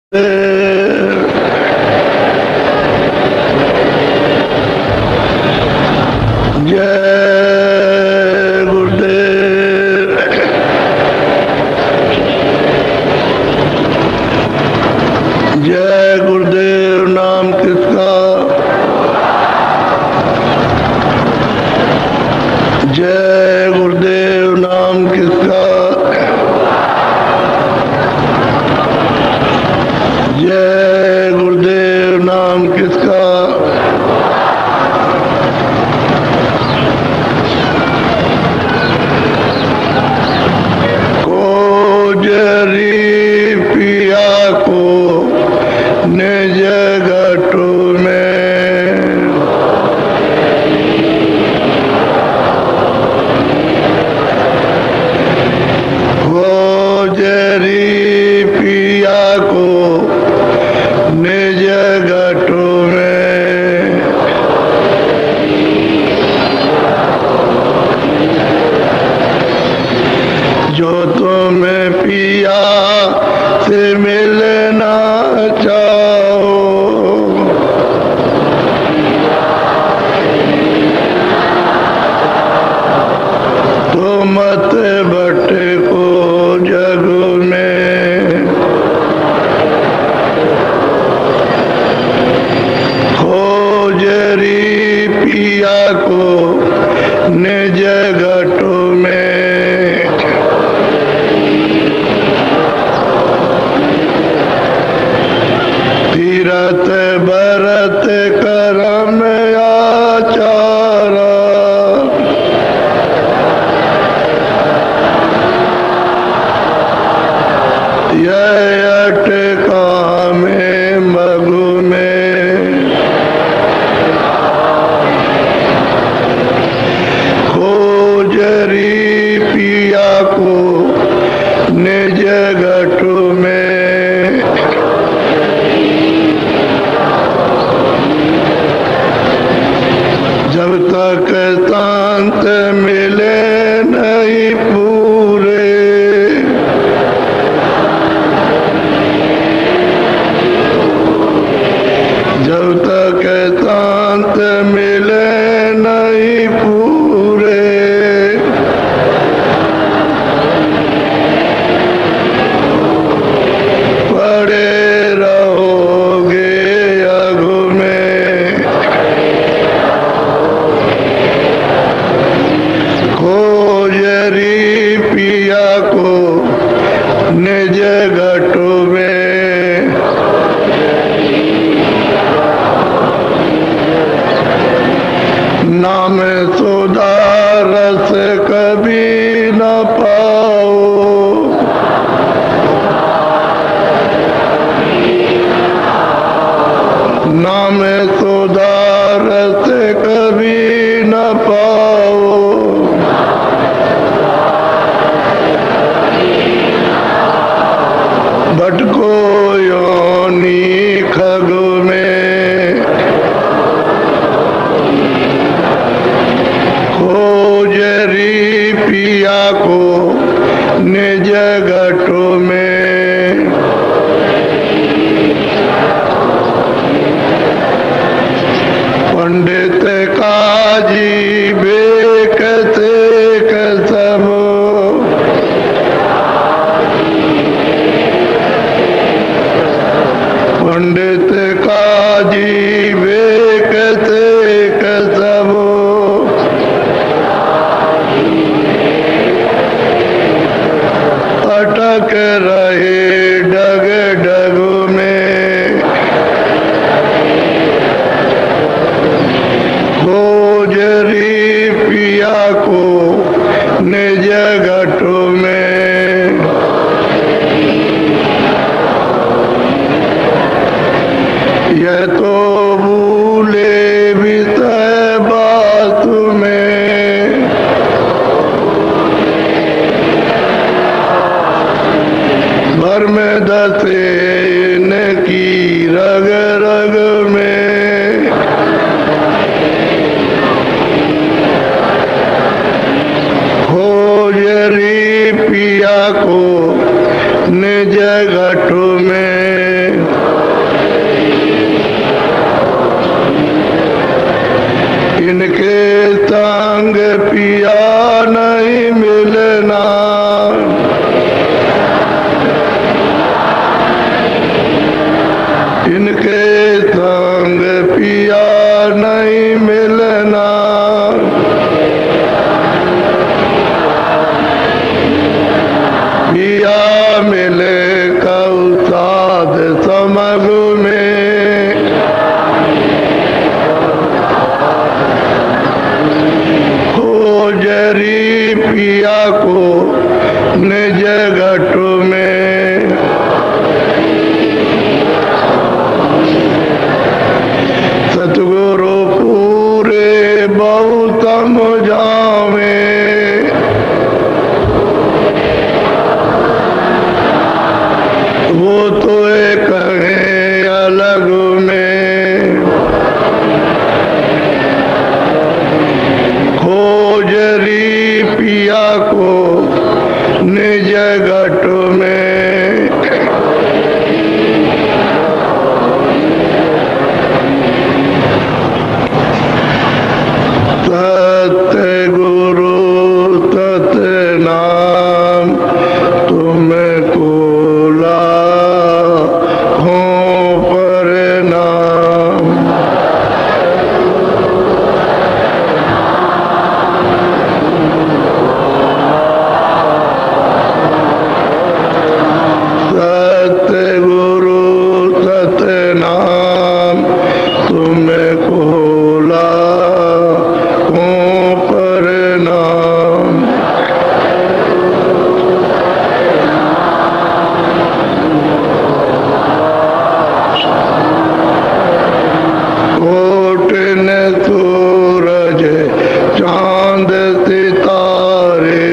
जय गुरुदेव नाम किसका। जय गुरुदेव नाम किसका। जय गुरुदेव नाम किसका। कोजरी पिया को निज घटु में, कोजरी पिया को निज घटु में। जो तुम्हें पिया से मिलना चाहो, तो मत भटको जग में। खोजरी पिया को निज घटु में। तीरथ भरत करम आचारा, यह अटका में मगु में। खोजरी पिया को निज घटु में। जब तक शांत मिले नहीं पूरे, जब तक शांत मिले नहीं पूरे, पड़े रहोगे अघु में। खोजरी पिया को निज घटु में। नाम सुधा रस कभी न पाओ, नाम सुधा रस कभी न पाओ। भटको योनि खगु में। खोजरी पिया को निज घटु में। पंडित काजी बेक से कसम, पंडित काजी बेक से कसम। अटक रहे डग डगु में। खोजरी पिया को निज घटु में। यह तो भूले विषय बात में, भर्म दसे इनकी रग रग में। खोजरी पिया को निज घटु में। इनके संग पिया नहीं मिलना, पिया मिले कऊ साध समग में, खोजरी पिया को निज घट में, सतगुरु पूरे बहुत समझावे, वो तो एक है अलग में, खोजरी पिया को निज घट में, सत्य गुरु सत्य नाम तुमको लाखों प्रणाम, सत्य गुरु सत्य नाम तुमको लाखों प्रणाम, कोट न सूरज चांद सितारे,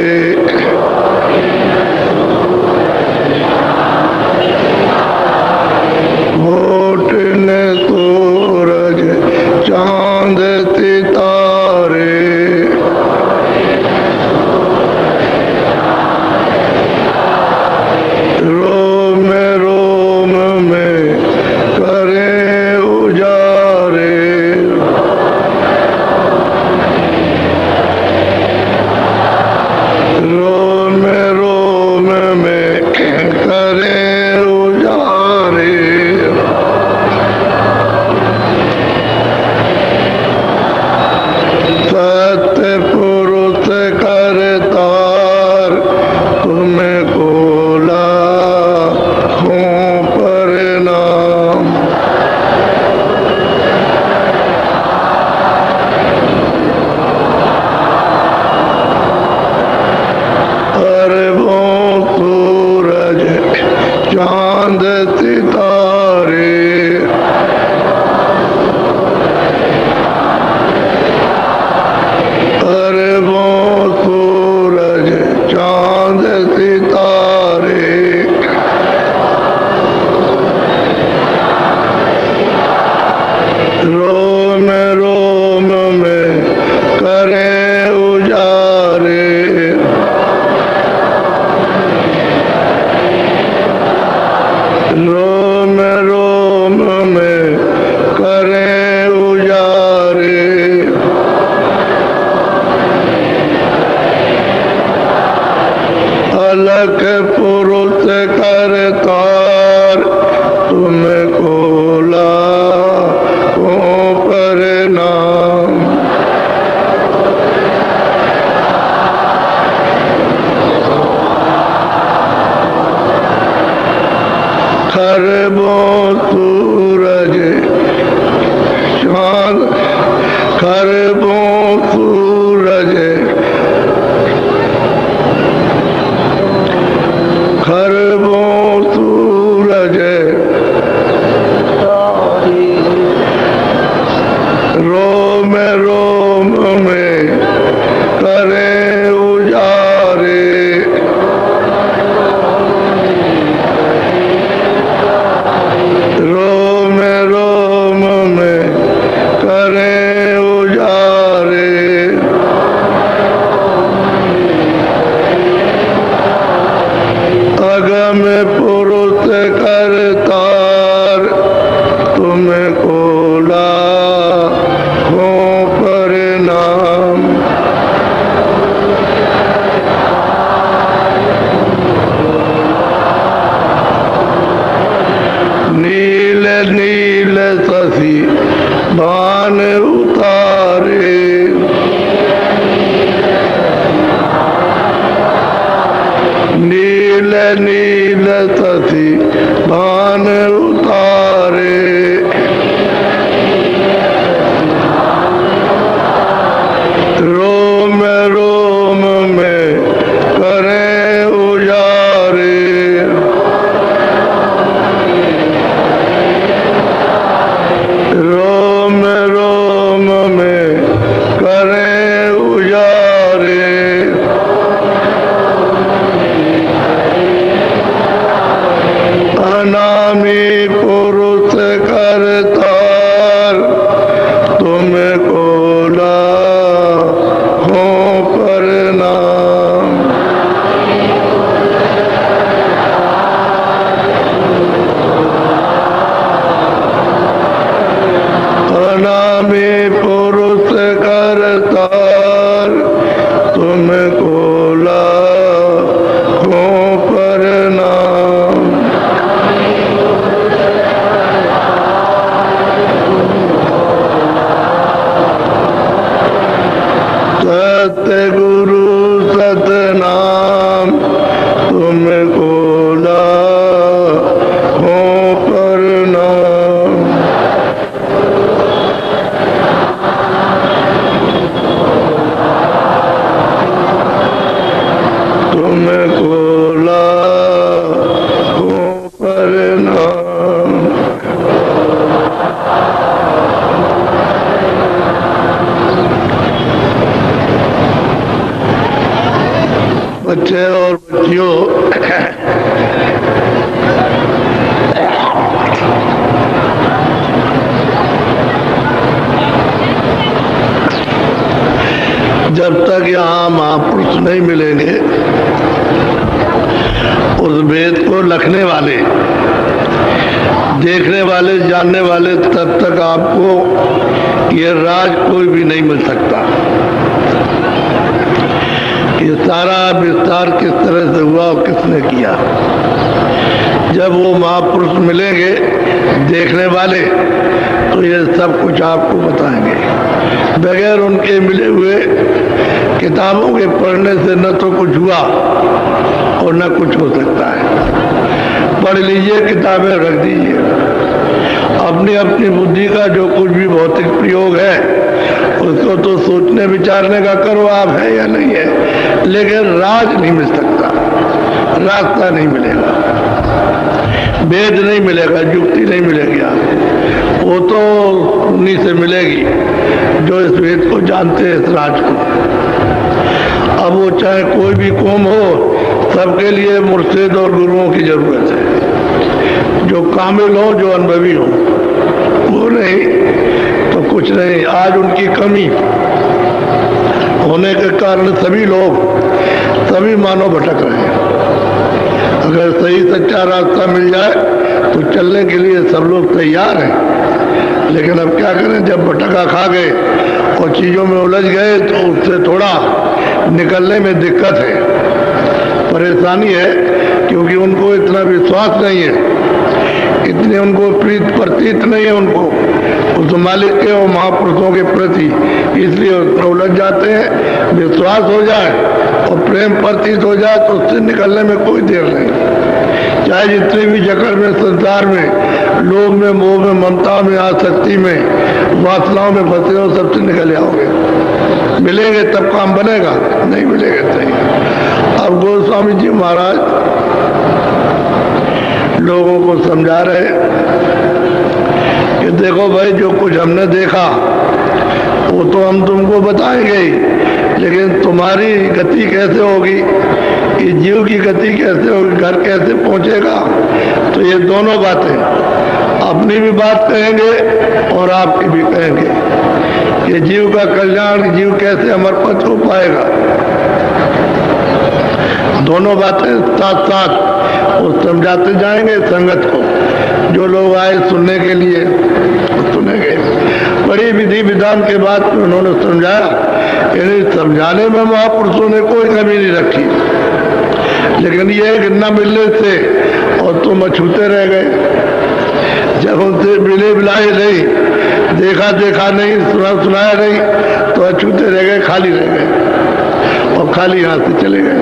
कोट न सूरज चांद सितारे, रोम रोम में करें उजारे, रोम रोम में करें उजारे, सत्य पुरुष करतार तुमको लाखों प्रणाम, अरबों सूरज चांद सितारे, अरबों सूरज चांद सितारे, रोम रोम में करें उजारे, रोम रोम में करें उजारे, अलख पुरुष करतार तुमको लाखों प्रणाम, खरबों सूरज चांद, खरबों सूरज, खरबों सूरज, रोम रोम में करें उजारे, रोम रोम में करें उजारे, अगम पुरुष करतार तुमको लाखों प्रणाम, नील नील भान उतारे। नील नील तसी भान उतारे। रोम रोम में करें उजारे। रोम रोम में करें उजारे। अनामी पुरुष करतार तुमको में पुरुष करतार तुमको लाखों प्रणाम। सतगुरु सतनाम तुमको लाखों प्रणाम। तुमको लाखों प्रणाम। बच्चे और बच्चियों, जब तक यहाँ महापुरुष नहीं मिलेंगे, उस वेद को लिखने वाले, देखने वाले, जानने वाले, तब तक आपको ये राज कोई भी नहीं मिल सकता। ये सारा विस्तार किस तरह से हुआ और किसने किया। जब वो महापुरुष मिलेंगे देखने वाले, तो ये सब कुछ आपको बताएंगे। बगैर उनके मिले हुए किताबों के पढ़ने से न तो कुछ हुआ और न कुछ हो सकता है। पढ़ लीजिए, किताबें रख दीजिए, अपनी अपनी बुद्धि का जो कुछ भी भौतिक प्रयोग है उसको तो सोचने विचारने का करो आप, है या नहीं है, लेकिन राज नहीं मिल सकता, रास्ता नहीं मिलेगा, वेद नहीं मिलेगा, युक्ति नहीं मिलेगी आपको। वो तो उन्हीं से मिलेगी जो इस वेद को जानते हैं, इस राज को। अब वो चाहे कोई भी कौम हो, सबके लिए मुर्शिद और गुरुओं की जरूरत है, जो कामिल हो, जो अनुभवी हो। वो नहीं तो कुछ नहीं। आज उनकी कमी होने के कारण सभी लोग, सभी मानव भटक रहे हैं। अगर सही सच्चा रास्ता मिल जाए तो चलने के लिए सब लोग तैयार हैं, लेकिन अब क्या करें, जब भटका खा गए और चीज़ों में उलझ गए तो उससे थोड़ा निकलने में दिक्कत है, परेशानी है, क्योंकि उनको इतना विश्वास नहीं है, इतने उनको प्रीत प्रतीत नहीं है उनको उस मालिक के और महापुरुषों के प्रति, इसलिए उलझ जाते हैं। विश्वास हो जाए और प्रेम प्रतीत हो जाए तो उससे निकलने में कोई देर नहीं। चाहे जितनी भी जकड़ में, संसार में, लोभ में, मोह में, ममता में, आसक्ति में, वासनाओं में फंसे हो, सबसे निकल जाओगे। मिलेंगे तब काम बनेगा, नहीं मिलेगा नहीं। अब गोस्वामी जी महाराज लोगों को समझा रहे कि देखो भाई, जो कुछ हमने देखा वो तो हम तुमको बताएंगे ही, लेकिन तुम्हारी गति कैसे होगी, कि जीव की गति कैसे होगी, घर कैसे पहुंचेगा, तो ये दोनों बातें, अपनी भी बात कहेंगे और आपकी भी कहेंगे कि जीव का कल्याण, जीव कैसे अमर पद को पाएगा। दोनों बातें साथ साथ वो समझाते जाएंगे संगत को। जो लोग आए सुनने के लिए सुनेंगे। बड़ी विधि विधान के बाद उन्होंने समझाया, यानी समझाने में महापुरुषों ने कोई कमी नहीं रखी, लेकिन ये कि न मिलने से और तुम अछूते रह गए। जब उनसे मिले बिलाए नहीं, देखा देखा नहीं, सुना सुनाया नहीं, तो अछूते रह गए, खाली रह गए और खाली यहाँ से चले गए।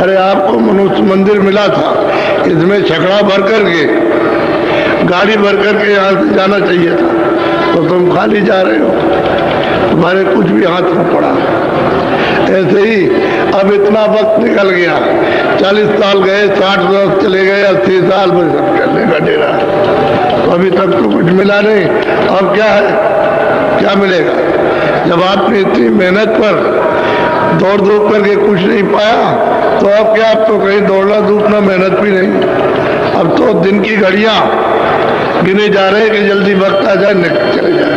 अरे आपको मनुष्य मंदिर मिला था, इसमें छकड़ा भर करके, गाड़ी भर करके यहाँ से जाना चाहिए था, तो तुम खाली जा रहे हो, तुम्हारे कुछ भी हाथ में पड़ा। ऐसे ही अब इतना वक्त निकल गया, 40 साल गए, 60 साल चले गए, 80 साल में सब चलने का डेरा, तो अभी तक तो कुछ मिला नहीं। अब क्या है, क्या मिलेगा? जब आपने इतनी मेहनत पर दौड़ धूप करके कुछ नहीं पाया, तो अब क्या, अब तो कहीं दौड़ना धूपना मेहनत भी नहीं। अब तो दिन की घड़ियां गिने जा रहे हैं कि जल्दी वक्त आ जाए, निकल चले जाए,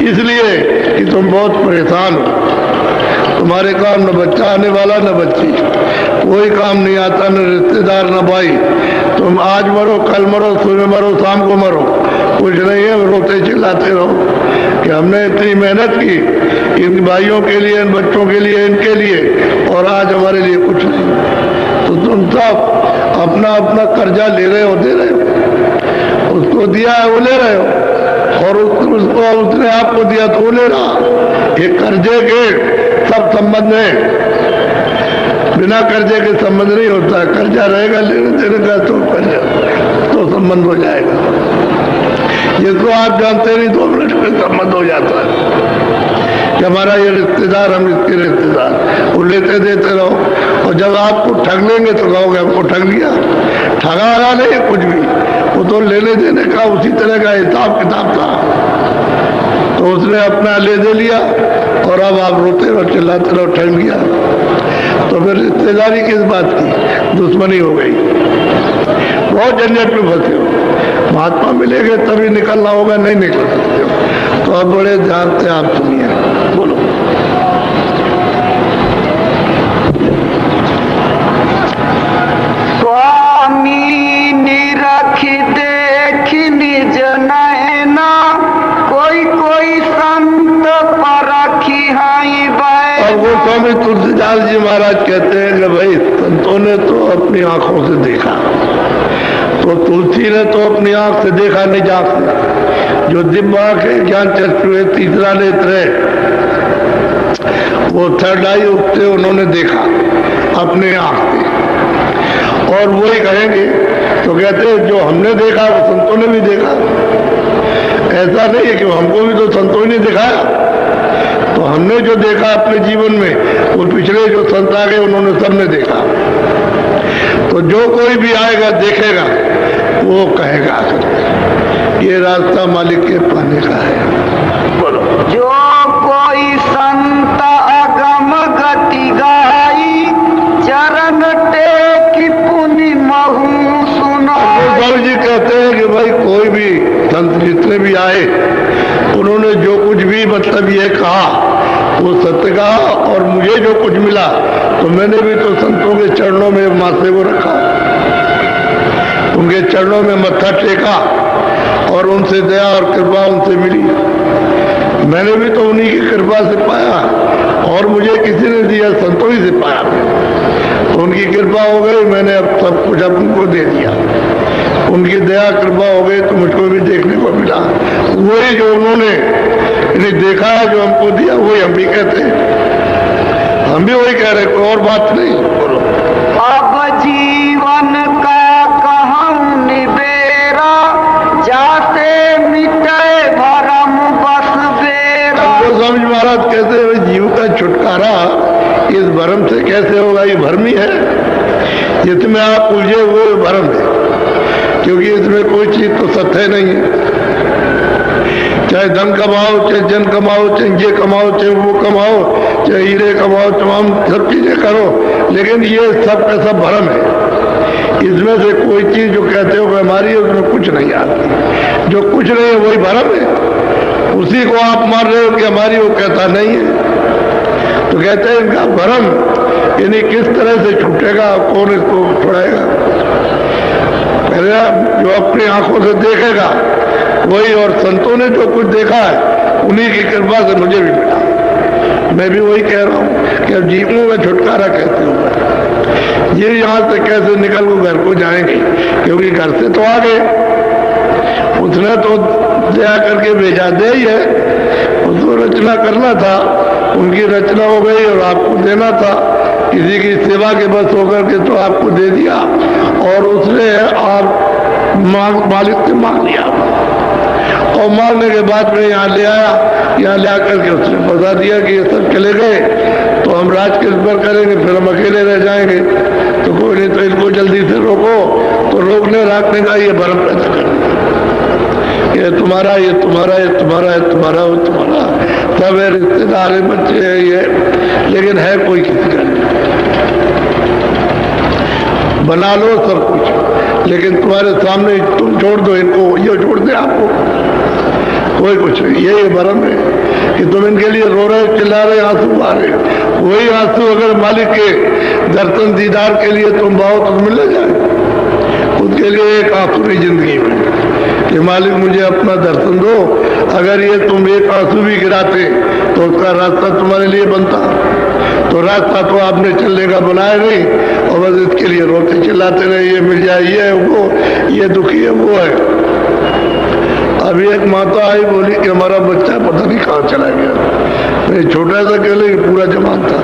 इसलिए कि तुम बहुत परेशान हो। तुम्हारे काम न बच्चा आने वाला न बच्ची, कोई काम नहीं आता, न रिश्तेदार न भाई। तुम आज मरो, कल मरो, सुबह मरो, शाम को मरो, कुछ नहीं है, रोते चिल्लाते रहो कि हमने इतनी मेहनत की इन भाइयों के लिए, इन बच्चों के लिए, इनके लिए, और आज हमारे लिए कुछ नहीं। तो तुम सब अपना अपना कर्जा ले रहे हो, दे रहे हो, उसको दिया है वो ले रहे हो, और उसको उसने आपको दिया तो वो ले रहा। ये कर्जे के सब संबंध है, बिना कर्जे के संबंध नहीं होता। कर्जा रहेगा लेने देने का तो कर्जा तो संबंध हो जाएगा, जिसको आप जानते नहीं 2 मिनट में संबंध हो जाता है कि हमारा ये रिश्तेदार, हम इसके रिश्तेदार, वो लेते देते रहो, और जब आपको ठग लेंगे तो कहोगे हमको ठग लिया। ठगा रहा नहीं कुछ भी, वो तो लेने देने का उसी तरह का हिसाब किताब था, तो उसने अपना ले दे लिया, और अब आप रोते रहो, चिल्लाते रहो, ठग लिया। तो फिर रिश्तेदारी किस बात की, दुश्मनी हो गई, बहुत झंझट में फंसे हो। महात्मा मिलेंगे तभी निकलना होगा, नहीं निकल सकते हो। तो अब बड़े ध्यान से आप सुनिए, बोलो। स्वामी निरख देख निज नैना, कोई कोई संत परखी हाई बैठा। और वो स्वामी तुलसीदास जी महाराज कहते हैं कि भाई संतों ने तो अपनी आंखों से देखा, तो तुलसी ने तो अपनी आंख से देखा नहीं, जांच से, जो दिव्य आंख है, ज्ञान चक्षु है, तीसरा नेत्र है, वो थर्ड आई, उससे उन्होंने देखा अपने आंख से। और वही कहेंगे तो कहते हैं जो हमने देखा वो संतों ने भी देखा। ऐसा नहीं है कि हमको भी तो संतों ने दिखाया, तो हमने जो देखा अपने जीवन में, वो पिछले जो संत आ गए उन्होंने सबने देखा। तो जो कोई भी आएगा देखेगा, वो कहेगा ये रास्ता मालिक के पाने का है। बोलो। जो कोई संत अगम गति गाई, चरण टेकी पुनि महु सुनाई। स्वामी जी कहते हैं कि भाई कोई भी संत जितने भी आए, उन्होंने जो कुछ भी मतलब ये कहा वो सत्य कहा, और मुझे जो कुछ मिला तो मैंने भी तो संतों के चरणों में माथे को रखा, उनके चरणों में मत्था टेका, और उनसे दया और कृपा उनसे मिली। मैंने भी तो उन्हीं की कृपा से पाया, और मुझे किसी ने दिया, संतों ही से पाया। तो उनकी कृपा हो गई, मैंने अब सब कुछ उनको दे दिया। उनकी दया कृपा हो गई तो मुझको भी देखने को मिला। वही जो उन्होंने देखा है, जो हमको दिया, वही हम भी कहते हैं, हम भी वही कह रहे, कोई और बात नहीं। बोलो। अब जीवन का कहूँ निबेरा, जाते मिटे भरम बस बेरा। स्वामी महाराज कहते हैं जीव का छुटकारा इस भरम से कैसे होगा, ये भरम ही है, जिसमें आप उलझे हुए भरम है, क्योंकि इसमें कोई चीज तो सत्य नहीं है। चाहे धन कमाओ, चाहे जन कमाओ, चाहे ये कमाओ, चाहे वो कमाओ, चाहे हीरे कमाओ, तमाम सब चीजें करो, लेकिन ये सब का सब भरम है। इसमें से कोई चीज जो कहते हो कि हमारी है, उसमें कुछ नहीं आती। जो कुछ नहीं है वही भरम है, उसी को आप मान रहे हो कि हमारी, वो कहता नहीं है। तो कहते हैं इनका भरम, यानी किस तरह से छूटेगा, कौन इसको छुड़ाएगा। पहले जो अपनी आंखों से देखेगा वही, और संतों ने जो कुछ देखा है उन्हीं की कृपा से मुझे भी मिला। मैं भी वही कह रहा हूँ कि अब जीवों में छुटकारा कैसे होगा, ये यहाँ से कैसे निकल को घर को जाएंगे, क्योंकि घर से तो आ गए, उसने तो दया करके भेजा दे ही है, उसको रचना करना था, उनकी रचना हो गई और आपको देना था। किसी की सेवा के बस होकर के तो आपको दे दिया और उसने आप मालिक से मांग लिया और मांगने के बाद में यहाँ ले आया। यहाँ ले आकर के उसने बता दिया कि ये सब चले गए तो हम राज किस पर करेंगे, फिर हम अकेले रह जाएंगे। तो कोई नहीं, तो इनको जल्दी से रोको। तो रोकने राखने का ये भरम पैदा कर, ये तुम्हारा, ये तुम्हारा, ये तुम्हारा, ये तुम्हारा, वो तुम्हारा, सब है, रिश्तेदार है, बच्चे है, ये, लेकिन है कोई किसी का नहीं। बना लो सब कुछ, लेकिन तुम्हारे सामने तुम छोड़ दो इनको, ये छोड़ दे आपको, कोई कुछ नहीं। ये भरम है कि तुम इनके लिए रो रहे, चिल्ला रहे, आंसू आ रहे। वही आंसू अगर मालिक के दर्शन दीदार के लिए तुम बाहो तो मिल जाए। उसके लिए एक आंसू नहीं जिंदगी में कि मालिक मुझे अपना दर्शन दो। अगर ये तुम एक आंसू भी गिराते तो उसका रास्ता तुम्हारे लिए बनता। तो रास्ता तो आपने चलने का बनाया नहीं और बस इसके लिए रोते चिल्लाते रहे, ये मिल जाए, ये है वो, ये दुखी है, वो है। अभी एक माता आई, बोली कि हमारा बच्चा पता नहीं कहाँ चला गया। मैं छोटा सा कह ले, पूरा जवान था।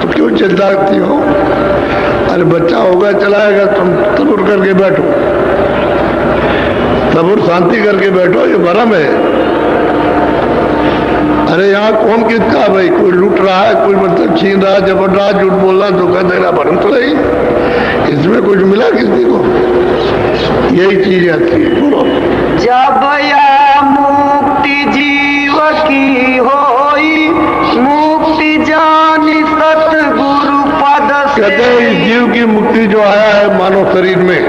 तो क्यों चिंता करती हो? अरे बच्चा होगा, चलाएगा, तुम सब्र करके बैठो, सब्र शांति करके बैठो, ये भरम है। अरे यहाँ कौन किसका भाई, कोई लूट रहा है, कोई मतलब छीन रहा है, जबर रहा, झूठ बोल रहा, धोखा दे रहा, भरम तो नहीं, इसमें कुछ मिला किसी को? यही चीज आती है। बोलो, जब या मुक्ति जीव की होई, मुक्ति जानी सतगुरु पद से। कहते हैं इस जीव की मुक्ति जो आया है मानव शरीर में,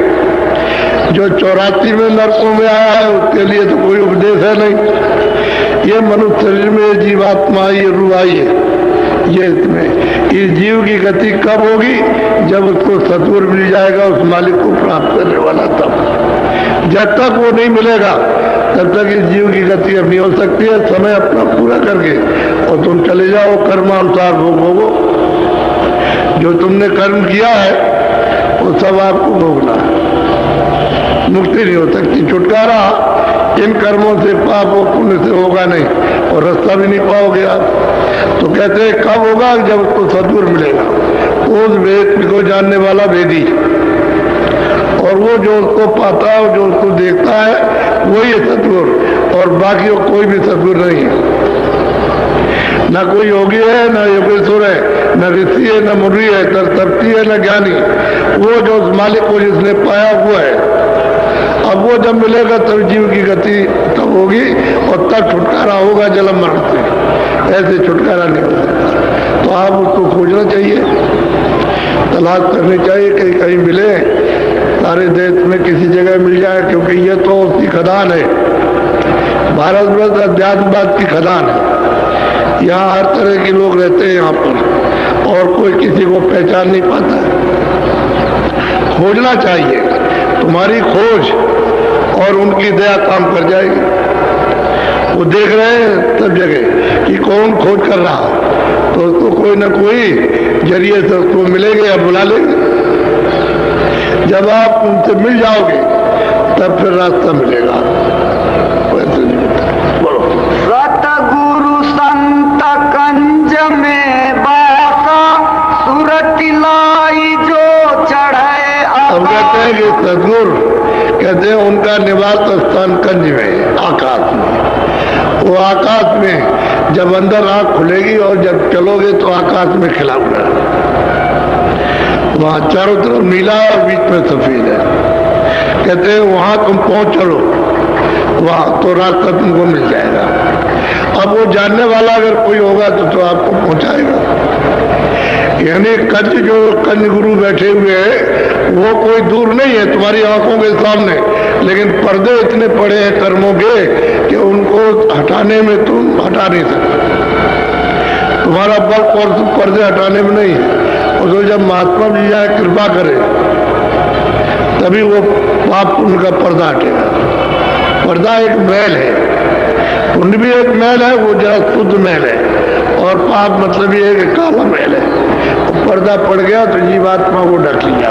जो 84 में नरकों में आया है, उसके लिए तो कोई उपदेश है नहीं। ये मनुष्य शरीर में जीवात्मा, ये रूह आई है, ये इसमें इस जीव की गति कब होगी? जब उसको सतगुरु मिल जाएगा, उस मालिक को प्राप्त करने वाला। तब जब तक वो नहीं मिलेगा तब तक इस जीव की गति अब नहीं हो सकती है। समय अपना पूरा करके और तुम चले जाओ, कर्मानुसार भोग भोगो। जो तुमने कर्म किया है वो सब आपको भोगना है। मुक्ति नहीं हो सकती, छुटकारा इन कर्मों से, पाप और पुण्य से होगा नहीं और रास्ता भी नहीं पाओगे आप। तो कहते हैं कब होगा? जब उसको सद्गुरु मिलेगा, उस वेद को जानने वाला वेदी, और वो जो उसको पाता है, जो उसको देखता है, वही है सद्गुरु। और बाकी कोई भी सद्गुरु नहीं है। न कोई योगी है, न योगेश्वर है, न ऋषि है, न मुनि है, न तपती है, न ज्ञानी। वो जो उस मालिक को जिसने पाया हुआ है। अब वो जब मिलेगा तब जीव की गति तब होगी और तब छुटकारा होगा जन्म मरण से। ऐसे छुटकारा नहीं हो सकता। तो आप उसको खोजना चाहिए, तलाश करनी चाहिए, कहीं कहीं मिले, सारे देश में किसी जगह मिल जाए, क्योंकि ये तो उसकी खदान है। भारतवर्ष अध्यात्मवाद की खदान है। यहाँ हर तरह के लोग रहते हैं यहाँ पर और कोई किसी को पहचान नहीं पाता है। खोजना चाहिए, तुम्हारी खोज और उनकी दया काम कर जाएगी। वो देख रहे हैं सब जगह कि कौन खोज कर रहा, तो उसको कोई ना कोई जरिए से उसको मिलेंगे या बुला लेंगे। जब आप उनसे मिल जाओगे तब फिर रास्ता मिलेगा, वैसे नहीं मिलता। बोलो, सतगुरु संत कंज में बासा, सुरति लाई जो चढ़े। हम कहते हैं कि सदगुरु कहते हैं उनका निवास स्थान कंज में, आकाश में। वो आकाश में जब अंदर आंख खुलेगी और जब चलोगे तो आकाश में खिला हुआ है। वहां चारों तरफ नीला और बीच में सफेद है। कहते हैं वहां तुम पहुंच चलो, वहां तो रास्ता तुमको मिल जाएगा। अब वो जानने वाला अगर कोई होगा तो आपको पहुंचाएगा। यानी कंज गुरु बैठे हुए हैं, वो कोई दूर नहीं है, तुम्हारी आंखों के सामने, लेकिन पर्दे इतने पड़े हैं कर्मों के कि उनको हटाने में तुम हटा नहीं सकते। तुम्हारा बल और पर्दे हटाने में नहीं है। और तो जब महात्मा जी जाए कृपा करे तभी वो पाप पुण्य का पर्दा हटेगा। पर्दा एक मैल है, पुण्य भी एक मैल है, वो जरा शुद्ध मैल है, और पाप मतलब ये कि काला मैल है। पर्दा पड़ गया तो जीवात्मा को ढक लिया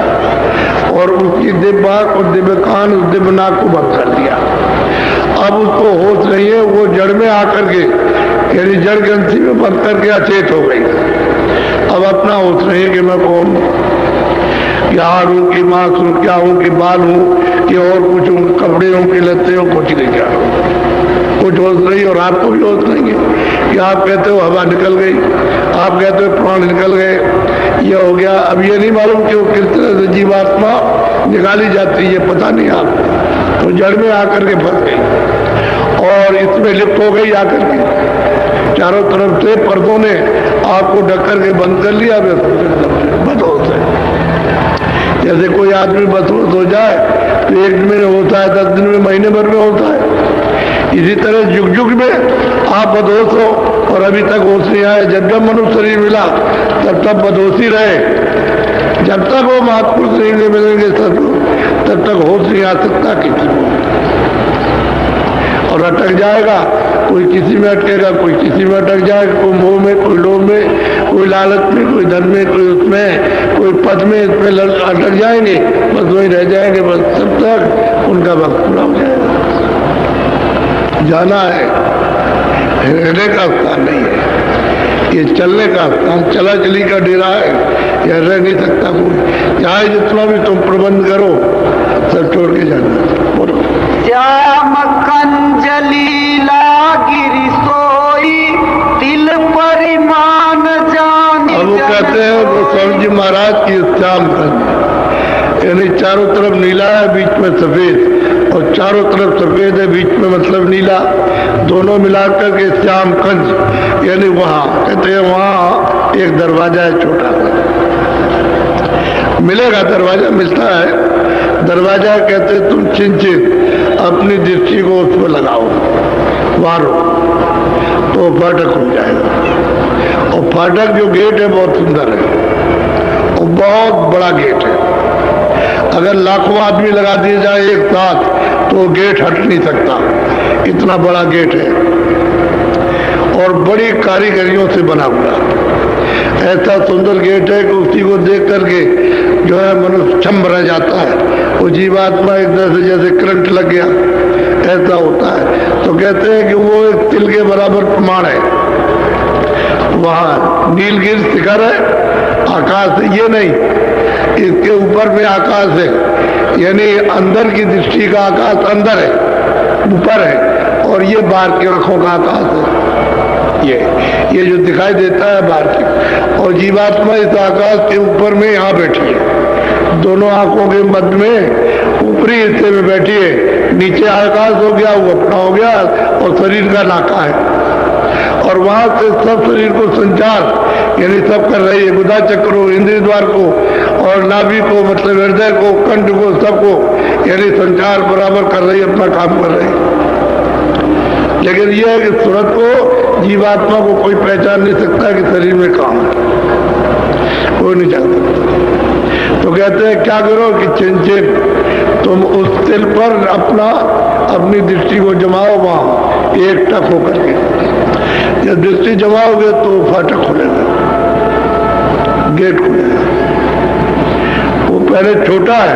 और उसकी दिव्य आंख और दिव्य कान, उस दिव्य नाक को बंद कर दिया। अब उसको होश नहीं है, वो जड़ में आकर के यानी जड़ ग्रंथि में बंद करके अचेत हो गई। अब अपना होश नहीं है कि मैं कौन हूँ, क्या हार हूँ कि मांस हूँ, क्या हूँ कि बाल हूँ कि और कुछ हूँ, कपड़े हूँ कि लत्ते हूँ, कुछ नहीं क्या कुछ होश नहीं। और आपको भी होश नहीं है कि आप कहते हो हवा निकल गई, आप कहते हो प्राण निकल गए, ये हो गया। अब ये नहीं मालूम कि वो किस तरह से जीवात्मा निकाली जाती है, पता नहीं आपको। तो जड़ में आकर के फंस गई और इसमें लिप्त हो गई आकर के, चारों तरफ से पर्दों ने आपको ढक करके बंद कर लिया। बदहोश है। जैसे कोई आदमी बदहोश हो जाए तो 1 दिन में होता है, 10 दिन में, महीने भर में होता है। इसी तरह युग युग में आप बदहोश हो और अभी तक होश नहीं आया। जब जब मनुष्य शरीर मिला तब तब बदहोशी रहे। जब तक वो महापुरुष नहीं मिलेंगे तब तक होश नहीं आ सकता किसी को, और अटक जाएगा। कोई किसी में अटकेगा, कोई किसी में अटक जाएगा, कोई मोह में, कोई लोभ में, कोई लालच में, कोई धन में, कोई उसमें, कोई पद में, इसमें अटक जाएंगे, बस वहीं रह जाएंगे। बस तब तक उनका वक्त पूरा हो जाएगा। जाना है, रहने का स्थान नहीं है, ये चलने का स्थान, चला चली का डेरा है, यह रह नहीं सकता कोई। चाहे जितना भी तुम प्रबंध करो, सब छोड़ के जाना। बोलो श्याम कंजलीला गिरि सोई, तिल परिमाण जान। अब वो कहते हैं गोस्वामी जी महाराज की श्याम कंज, यानी चारों तरफ नीला है, बीच में सफेद, और चारों तरफ सफेद है, बीच में मतलब नीला, दोनों मिलाकर के श्याम कंज। यानी वहाँ कहते हैं वहाँ एक दरवाजा है छोटा सा, मिलेगा दरवाजा, मिलता है दरवाजा। कहते तुम चिंचित अपनी दृष्टि को उस पर लगाओ, मारो, तो फाटक हो जाएगा। और फाटक जो गेट है बहुत सुंदर है और बहुत बड़ा गेट है। अगर लाखों आदमी लगा दिए जाए एक साथ तो गेट हट नहीं सकता, इतना बड़ा गेट है और बड़ी कारीगरियों से बना हुआ। ऐसा सुंदर गेट है कि उसी को देख करके जो है मनुष्य छम रह जाता है। वो जीवात्मा एक तरह से जैसे करंट लग गया ऐसा होता है। तो कहते हैं कि वो एक तिल के बराबर प्रमाण है। वहाँ नीलगिरि शिखर है, आकाश है, ये नहीं, इसके ऊपर में आकाश है, यानी अंदर की दृष्टि का आकाश अंदर है, ऊपर है, और ये बाहर की आंखों का आकाश है। ये जो दिखाई देता है बाहर की, और जीवात्मा इस आकाश के ऊपर में यहाँ बैठी है, दोनों आंखों के मध्य में ऊपरी हिस्से में बैठी है। नीचे आकाश हो गया, वो अपना हो गया, और शरीर का नाका है, और वहां से सब शरीर को संचार यानी सब कर रही है। गुदा चक्र को, इंद्रिय द्वार को, और नाभि को, मतलब हृदय को, कंठ को, सबको यानी संचार बराबर कर रही है, अपना काम कर रही है। लेकिन यह है कि सूरत को, जीवात्मा को कोई पहचान नहीं सकता कि शरीर में काम है, कोई नहीं जान सकता। तो कहते हैं क्या करो कि चिंचित तुम उस तिल पर अपनी दृष्टि को जमाओ, वहां एक टक होकर के। जब दृष्टि जमाओगे तो फाटक खुलेगा, गेट खुलेगा। वो पहले छोटा है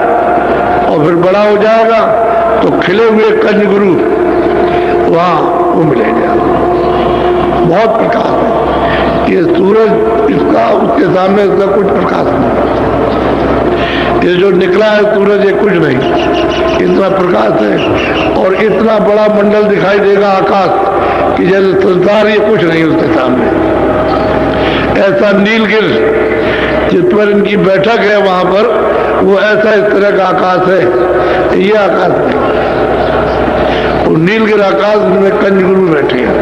और फिर बड़ा हो जाएगा, तो खिले हुए कंज गुरु वहां वो मिलेगा। बहुत प्रकाश है, ये सूरज इसका, उसके सामने इसका कुछ प्रकाश नहीं। ये जो निकला है सूरज, ये कुछ नहीं, इतना प्रकाश है और इतना बड़ा मंडल दिखाई देगा आकाश कि जैसे संसार ये कुछ नहीं उसके सामने। ऐसा नीलगिरि जिस पर इनकी बैठक है वहां पर, वो ऐसा इस तरह का आकाश है, ये आकाश नहीं। और नीलगिरि आकाश में कंजगुरु बैठे हैं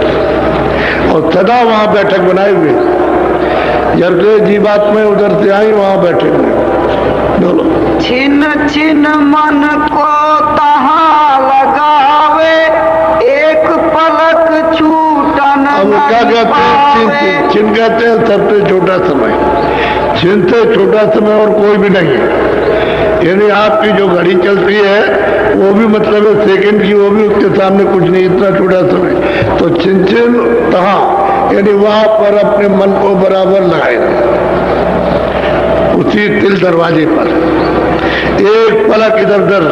और सदा वहां बैठक बनाए हुए, जब से जीवात्मा उधर से आई वहां बैठे हुए। बोलो छिन छिन मन को तहाँ लगावे, एक पलक छूटन अब क्या कहते हैं? छिन कहते हैं सबसे छोटा समय। छिन से छोटा समय और कोई भी नहीं है। यानी आपकी जो घड़ी चलती है वो भी मतलब है सेकंड की, वो भी उसके सामने कुछ नहीं, इतना छोटा समय। तो छिन छिन तहाँ यानी वहां पर अपने मन को बराबर लगाए, उसी तिल दरवाजे पर एक पलक इधर उधर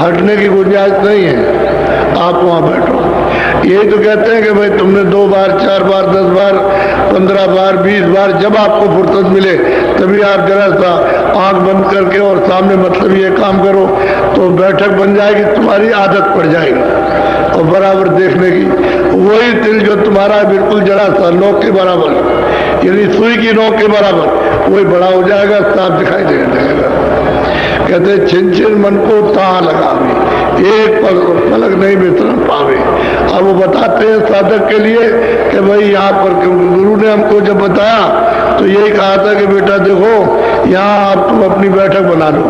हटने की गुंजाइश नहीं है। आप वहाँ बैठो। यही तो कहते हैं कि भाई तुमने 2 बार 4 बार 10 बार 15 बार 20 बार जब आपको फुर्सत मिले तभी आप जरा सा आंख बंद करके और सामने मतलब ये काम करो तो बैठक बन जाएगी, तुम्हारी आदत पड़ जाएगी और बराबर देखने की। वही तिल जो तुम्हारा है बिल्कुल जरा सा नोक के बराबर, यानी सुई की नोक के बराबर, वही बड़ा हो जाएगा, साफ दिखाई देने लगेगा। कहते छिन छिन मन को ताह लगावे, एक पलक नहीं विसरण पावे। अब वो बताते हैं साधक के लिए कि भाई यहाँ पर, क्योंकि गुरु ने हमको जब बताया तो यही कहा था कि बेटा देखो यहाँ आप तुम अपनी बैठक बना लो,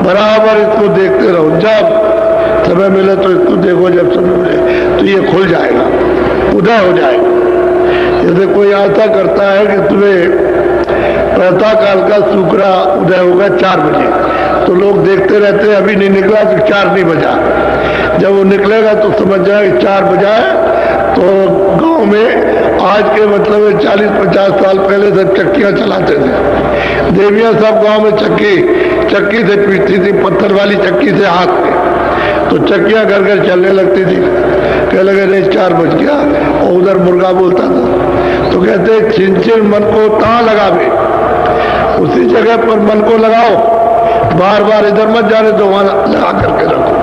बराबर इसको देखते रहो, जब समय मिले तो इसको देखो, जब समय मिले तो ये खुल जाएगा, उदय हो जाएगा। जैसे कोई आशा करता है कि तुम्हें प्रातः काल का शुक्रा उदय होगा 4 बजे, तो लोग देखते रहते हैं, अभी नहीं निकला तो 4 नहीं बजा। जब वो निकलेगा तो समझ जाए 4 बजा है। तो गांव में आज के मतलब 40-50 साल पहले सब चक्कियां चलाते थे, देवियां सब गांव में चक्की से पीटती थी, पत्थर वाली चक्की से हाथ में, तो चक्कियां घर घर चलने लगती थी। कह लगे नहीं 4 बज गया, और उधर मुर्गा बोलता था। तो कहते छिन छिन मन को तां लगावे, उसी जगह पर मन को लगाओ, बार बार इधर मत जाने दो, वहां लगा करके रखो।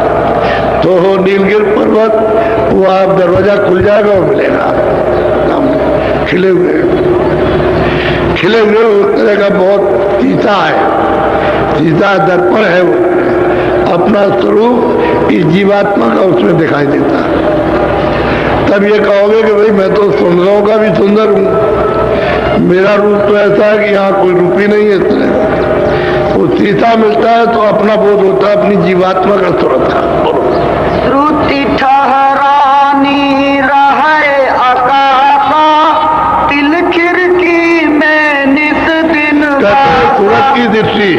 तो हो नीलगिर पर्वत, वो आप दरवाजा खुल जाएगा और मिलेगा खिले हुए उस तरह का बहुत सीता है, सीता दर्पण है, वो अपना स्वरूप इस जीवात्मा का उसमें दिखाई देता है। तब ये कहोगे कि भाई मैं तो सुंदरों का भी सुंदर हूँ, मेरा रूप तो ऐसा है कि यहाँ कोई रूप ही नहीं है। इस तरह वो सीता मिलता है तो अपना बोध होता है, अपनी जीवात्मा का स्वरूप का। श्रुति ठहरानी रहे आकाशा, तिल खिड़की में निस दिन सूरत की दृष्टि,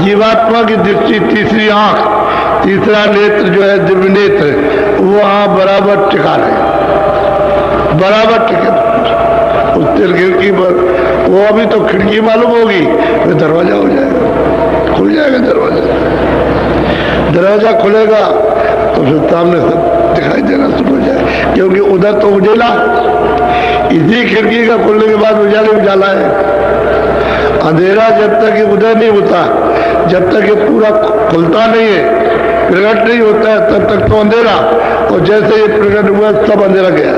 जीवात्मा की दृष्टि, तीसरी आंख, तीसरा नेत्र जो है दिव्य नेत्र, वो वहां बराबर टिका रहे, बराबर टिके उस तिल खिड़की पर। वो अभी तो खिड़की मालूम होगी, फिर दरवाजा हो जाएगा, खुल जाएगा दरवाजा खुलेगा तो फिर सामने सब दिखाई देना शुरू हो जाए, क्योंकि उधर तो उजेला, इसी खिड़की का खुलने के बाद उजाला है। अंधेरा जब तक ये उदय नहीं होता, जब तक ये पूरा खुलता नहीं है, प्रकट नहीं होता है, तब तक तो अंधेरा, और जैसे ये प्रकट हुआ सब अंधेरा गया,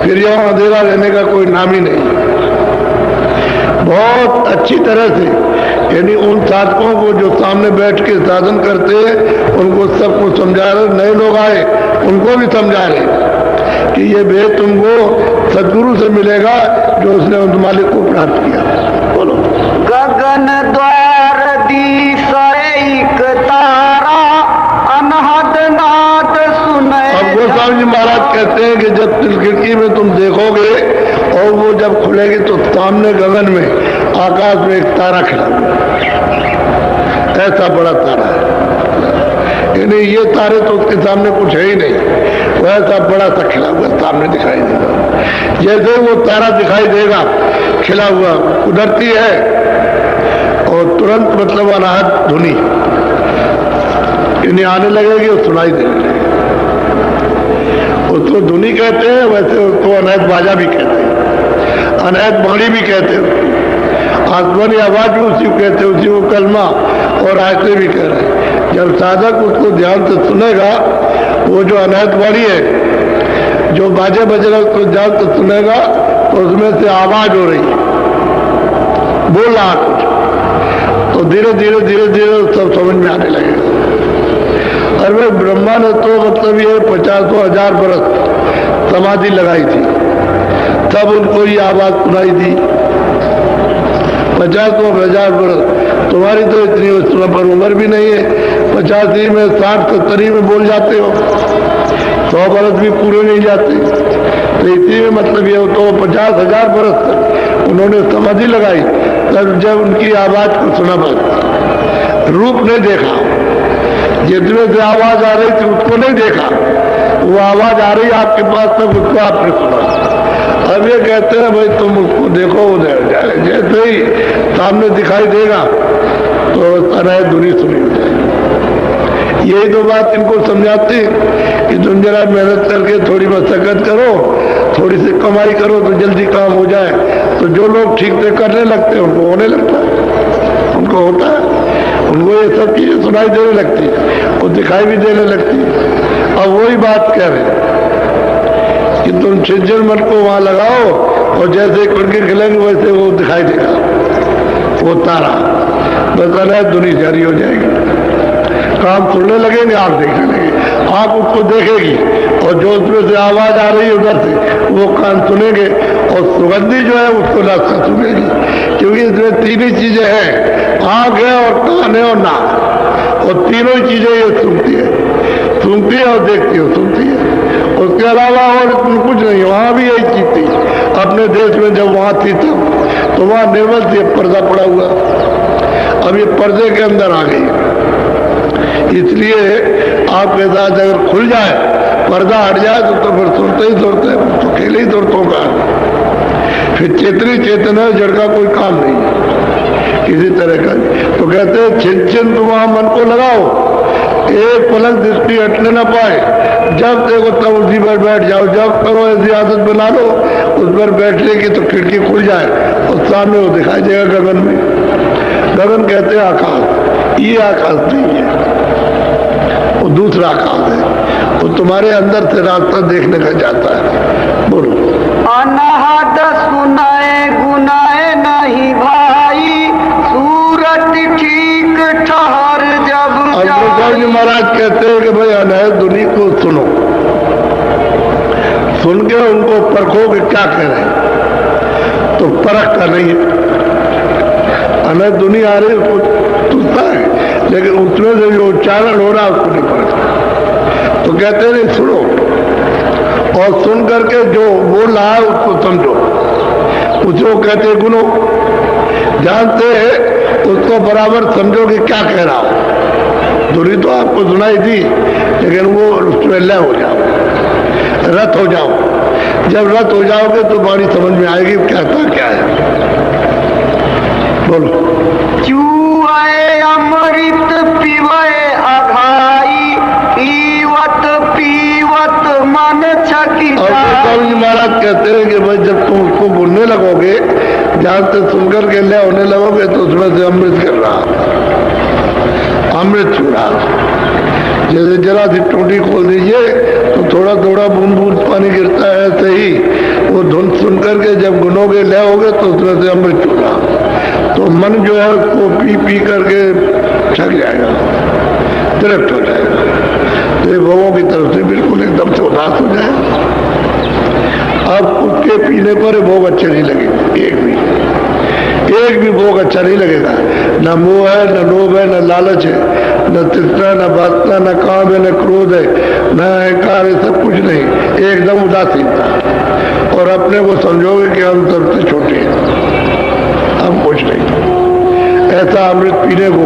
फिर यहाँ अंधेरा रहने का कोई नाम ही नहीं। बहुत अच्छी तरह से, यानी उन साधकों को जो सामने बैठ के साधन करते हैं, उनको सबको समझा रहे, नए लोग आए उनको भी समझा रहे कि ये भेद तुमको सदगुरु से मिलेगा जो उसने उन मालिक को प्राप्त किया। बोलो। गगन द्वार दीस एक तारा, अनहद नाद सुने। अब गोस्वामी जी महाराज कहते हैं कि जब तिल खिड़की में तुम देखोगे और वो जब खुलेगी तो सामने गगन में, आकाश में एक तारा खिला हुआ, ऐसा बड़ा तारा है, यानी ये तारे तो उसके सामने कुछ है ही नहीं, वो ऐसा बड़ा सा खिला हुआ सामने दिखाई देगा। जैसे वो तारा दिखाई देगा खिला हुआ, उधरती है और तुरंत मतलब अनाहत धुनी इन्हें आने लगेगी और सुनाई देने लगेगी। उसको धुनी कहते हैं, वैसे उसको अनहद बाजा भी कहते हैं, अनहद बाणी भी कहते हैं, आसमानी आवाज भी उसी को कहते हैं, उसी को कलमा और आयते भी कह रहे हैं। जब साधक उसको ध्यान से सुनेगा, वो जो अनहद बाणी है, जो बाजे बज रहा है, उसको ध्यान से सुनेगा तो उसमें से आवाज हो रही है, बोल रहा कुछ, तो धीरे धीरे धीरे धीरे सब समझ में आने लगेगा। अरे ब्रह्मा ने तो मतलब ये 50,000 बरस समाधि लगाई थी, तब उनको ये आवाज सुनाई थी। 50,000 बरस, तुम्हारी तो इतनी पर उम्र भी नहीं है, 85 में 60-70 में बोल जाते हो, 100 बरस भी पूरे नहीं जाते। तो इसी में मतलब ये तो 50,000 बरस तक उन्होंने समाधि लगाई, तब जब उनकी आवाज को सुना, बस रूप नहीं देखा, जितने से आवाज आ रही थी उसको नहीं देखा, वो आवाज आ रही आपके पास तक, उसको आपने सुना। अब ये कहते हैं भाई तुम उसको देखो, उधर जाए, जैसे ही सामने दिखाई देगा तो तरह धुनी सुनी हो जाए। यही तो बात इनको समझाती कि तुम जरा मेहनत करके थोड़ी मशक्कत करो, थोड़ी सी कमाई करो तो जल्दी काम हो जाए। तो जो लोग ठीक से करने लगते हैं उनको होने लगता है, उनको होता है, उनको ये सब चीजें सुनाई देने लगती है और दिखाई भी देने लगती है। अब वही बात कह रहे हैं कि तुम छिज्जर मन को वहां लगाओ और जैसे कुड़के खिलेंगे वैसे वो दिखाई देगा, वो तारा बस है, दुनिया जारी हो जाएगी। काम सुनने लगेंगे, आंख देखने लगे, आंख उसको देखेगी और जो उसमें से आवाज आ रही है उधर से वो कान सुनेंगे और सुगंधी जो है उसको नाक सुनेगी, क्योंकि इसमें तीन ही चीजें हैं, आंख है और कान है और नाक, और तीनों ही चीजें ये सुनती है और देखती है, सुनती है। उसके अलावा और कुछ नहीं। वहां भी यही चीज थी अपने देश में, जब वहां थी तब तो वहां निर्मल से पर्दा पड़ा हुआ, अब ये पर्दे के अंदर आ गई। इसलिए आपके साथ अगर खुल जाए, पर्दा हट जाए तो फिर सुनते ही सुनते, तो खेले ही सुनतों का, फिर चेतनी चेतना जड़ का कोई काम नहीं है किसी तरह का। तो कहते हैं छिन छिन तुम वहां मन को लगाओ, एक पलक दृष्टि हटने ना पाए, जब देखो तब उसी पर बैठ जाओ। जब करो ऐसी आदत बना लो उस पर बैठने की तो खिड़की खुल जाए और सामने वो दिखाई देगा गगन में। गगन कहते हैं आकाश, ये आकाश नहीं है, वो दूसरा आकाश है, वो तुम्हारे अंदर से रास्ता देखने का जाता है। बोलो। अनहद सुनाए गुनाए नहीं भाई, सूरत ठीक ठहर जब जी महाराज कहते हैं कि भाई अनहद दुनिया को सुनो, सुन के उनको परखो कि क्या कह रहे हैं, तो परख का नहीं है। अनहद दुनिया आ रही उसको तुझता है, लेकिन उसमें से जो उच्चारण हो रहा है उसको नहीं परखता। तो कहते नहीं, सुनो और सुन करके जो बोल रहा है उसको समझो, उसको कहते गुनो, जानते हैं उसको बराबर समझो कि क्या कह रहा हो। दूरी तो आपको सुनाई थी, लेकिन वो उसमें लय हो जाओ, रत हो जाओ। जब रत हो जाओगे तो बाणी समझ में आएगी कहता क्या है। बोलो। चूए अमृत पीवे अघाई, पीवत पीवत मन छकी। महाराज कहते हैं कि भाई जब तुम उसको बोलने लगोगे, जहां से सुनकर के लय होने लगोगे तो उसमें से अमृत कर रहा, अमृत छू रहा। जैसे जरा सी टोटी खोल दीजिए तो थोड़ा थोड़ा बूंद बूंद पानी गिरता है, ऐसे ही वो धुन सुन करके जब गुनोगे लय होगे तो उसमें से अमृत छू रहा। तो मन जो है उसको पी पी करके छक जाएगा, तृप्त हो जाएगा। तो भवों की तरफ से बिल्कुल एकदम से उदास हो जाए। अब उसके पीने पर भोग अच्छे नहीं लगेंगे, एक भी भोग अच्छा नहीं लगेगा। न मोह है, न लोभ है, न लालच है, न तृष्णा, न वासना, न काम है, न क्रोध है, न अहंकार है, सब कुछ नहीं, एकदम उदासीनता। और अपने को समझोगे कि हम सबसे छोटे हैं, हम कुछ नहीं। ऐसा अमृत पीने को,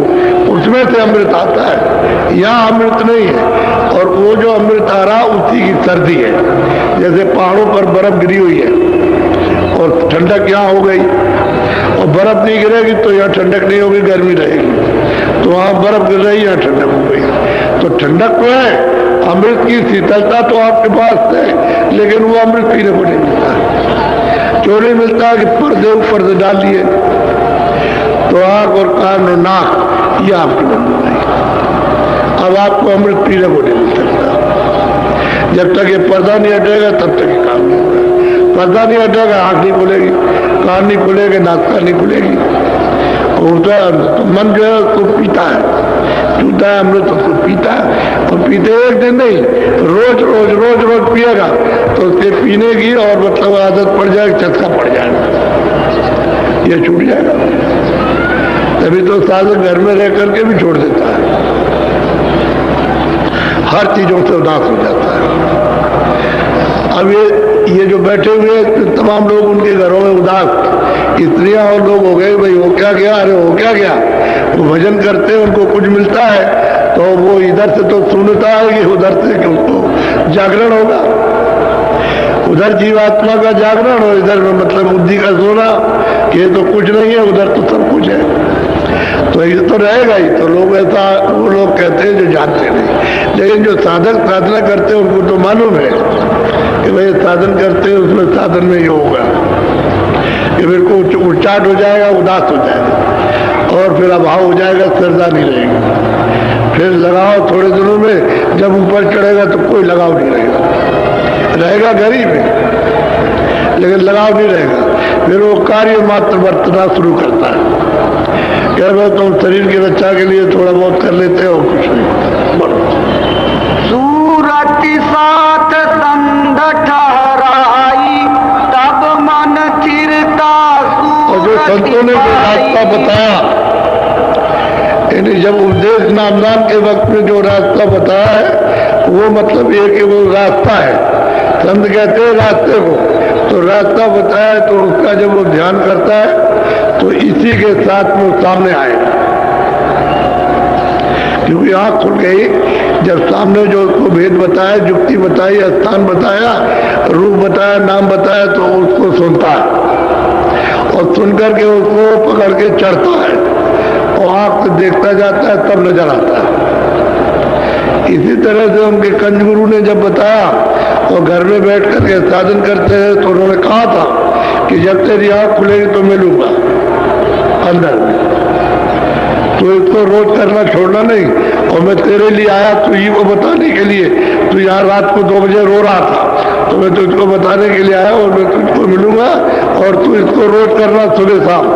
उसमें से अमृत आता है, यहाँ अमृत नहीं है। और वो जो अमृत आ रहा उसी की सर्दी है। जैसे पहाड़ों पर बर्फ गिरी हुई है और ठंडक यहाँ हो गई, और बर्फ नहीं गिरेगी तो यहाँ ठंडक नहीं होगी, गर्मी रहेगी। तो वहां बर्फ गिर रही है, यहाँ ठंडक हो गई। तो ठंडक तो है, अमृत की शीतलता तो आपके पास है, लेकिन वो अमृत पीने को नहीं मिलता। क्यों नहीं मिलता कि पर्दे ऊपर से डाल दिए, तो आंख और कान और नाक ये आपकी बंद हो गई। अब आपको अमृत पीने को नहीं मिल सकता। जब तक ये पर्दा नहीं हटेगा तब तक ये काम नहीं होगा। पर्दा नहीं हटेगा, आंख नहीं खुलेगी, कान नहीं खुलेगी, नाक नहीं खुलेगी। तो मन जो है उसको पीता है, पीता है अमृत, उसको पीता है। और पीते एक दिन नहीं, रोज रोज रोज रोज पिएगा तो उसके पीने की और मतलब आदत पड़ जाएगी, चस्का पड़ जाएगा, ये छूट जाएगा। तभी तो साधक घर में रह करके भी छोड़ देता है, हर चीजों से उदास हो जाता है। अब ये जो बैठे हुए तमाम लोग उनके घरों में उदास, स्त्रियां और लोग हो गए, भाई हो क्या गया, अरे हो क्या गया। वो भजन करते हैं, उनको कुछ मिलता है तो वो इधर से तो सुनता है कि उधर से कि उसको जागरण होगा, उधर जीवात्मा का जागरण और इधर में मतलब बुद्धि का सोना, कि ये तो कुछ नहीं है, उधर तो सब कुछ है। तो ये तो रहेगा ही। तो लोग ऐसा वो लोग कहते हैं जो जानते नहीं, लेकिन जो साधक साधना करते हैं उनको तो मालूम है कि भाई साधन करते हैं उसमें साधन में ये होगा कि फिर को उच्चाट हो जाएगा, उदास हो जाएगा और फिर अभाव हो जाएगा, श्रद्धा नहीं रहेगी। फिर लगाव थोड़े दिनों में जब ऊपर चढ़ेगा तो कोई लगाव नहीं रहेगा गरीब है लेकिन लगाव नहीं रहेगा। फिर वो कार्य मात्र बरतना शुरू करता है, कह रहे तुम शरीर की रक्षा के लिए थोड़ा बहुत कर लेते हो, कुछ नहीं। बोलो। सूरत साथ संग ठहराई तब मन चिरता और जो संतों ने जो रास्ता बताया, यानी जब उपदेश नामदान के वक्त में जो रास्ता बताया है वो मतलब ये कि वो रास्ता है। संत कहते हैं रास्ते को, तो रास्ता बताया तो उसका जब वो ध्यान करता है तो इसी के साथ वो सामने आएगा, क्योंकि आँख खुल गई जब सामने जो उसको भेद बताया, जुक्ति बताई, स्थान बताया, रूप बताया, नाम बताया, तो उसको सुनता है और सुनकर के उसको पकड़ के चढ़ता है और आँख से देखता जाता है, तब नजर आता है। इसी तरह से उनके कंज गुरु ने जब बताया और घर में बैठ करके साधन करते हैं तो उन्होंने कहा था कि जब तेरी आँख खुलेगी तो मिलूंगा अंदर में, तो इसको रोज करना छोड़ना नहीं। और मैं तेरे लिए आया तुझी को बताने के लिए, तू यहाँ रात को 2 बजे रो रहा था तो मैं तुझको बताने के लिए आया और मैं तुझको मिलूंगा और तू इसको रोज करना सुबह शाम।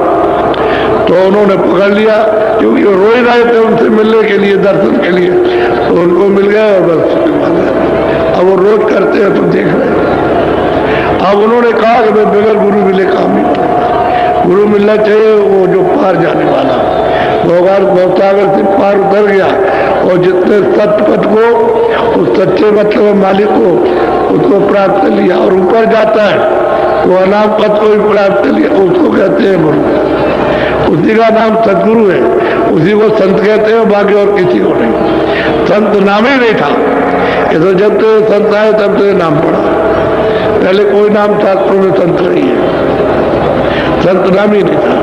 तो उन्होंने पकड़ लिया, क्योंकि वो रो ही रहे थे उनसे मिलने के लिए, दर्शन के लिए, तो उनको मिल गया और बस अब वो रोज करते हैं तो देख रहे हैं। अब उन्होंने कहा कि मैं बगैर गुरु मिले काम नहीं करूँगा, गुरु मिलना चाहिए वो जो पार जाने वाला, भवसागर से पार उतर गया और जितने सत्य पथ को उस सच्चे मतलब मालिक को उसको प्राप्त कर लिया और ऊपर जाता है वो अनाम पथ को भी प्राप्त कर लिया, उसको कहते हैं गुरु। उसी का नाम सदगुरु है, उसी को संत कहते हैं, बाकी और किसी को नहीं। संत नाम ही नहीं था, ये तो जब तो संत आए तब तो नाम पड़ा, पहले कोई नाम शास्त्रों में संत नहीं है, संत नाम ही नहीं था।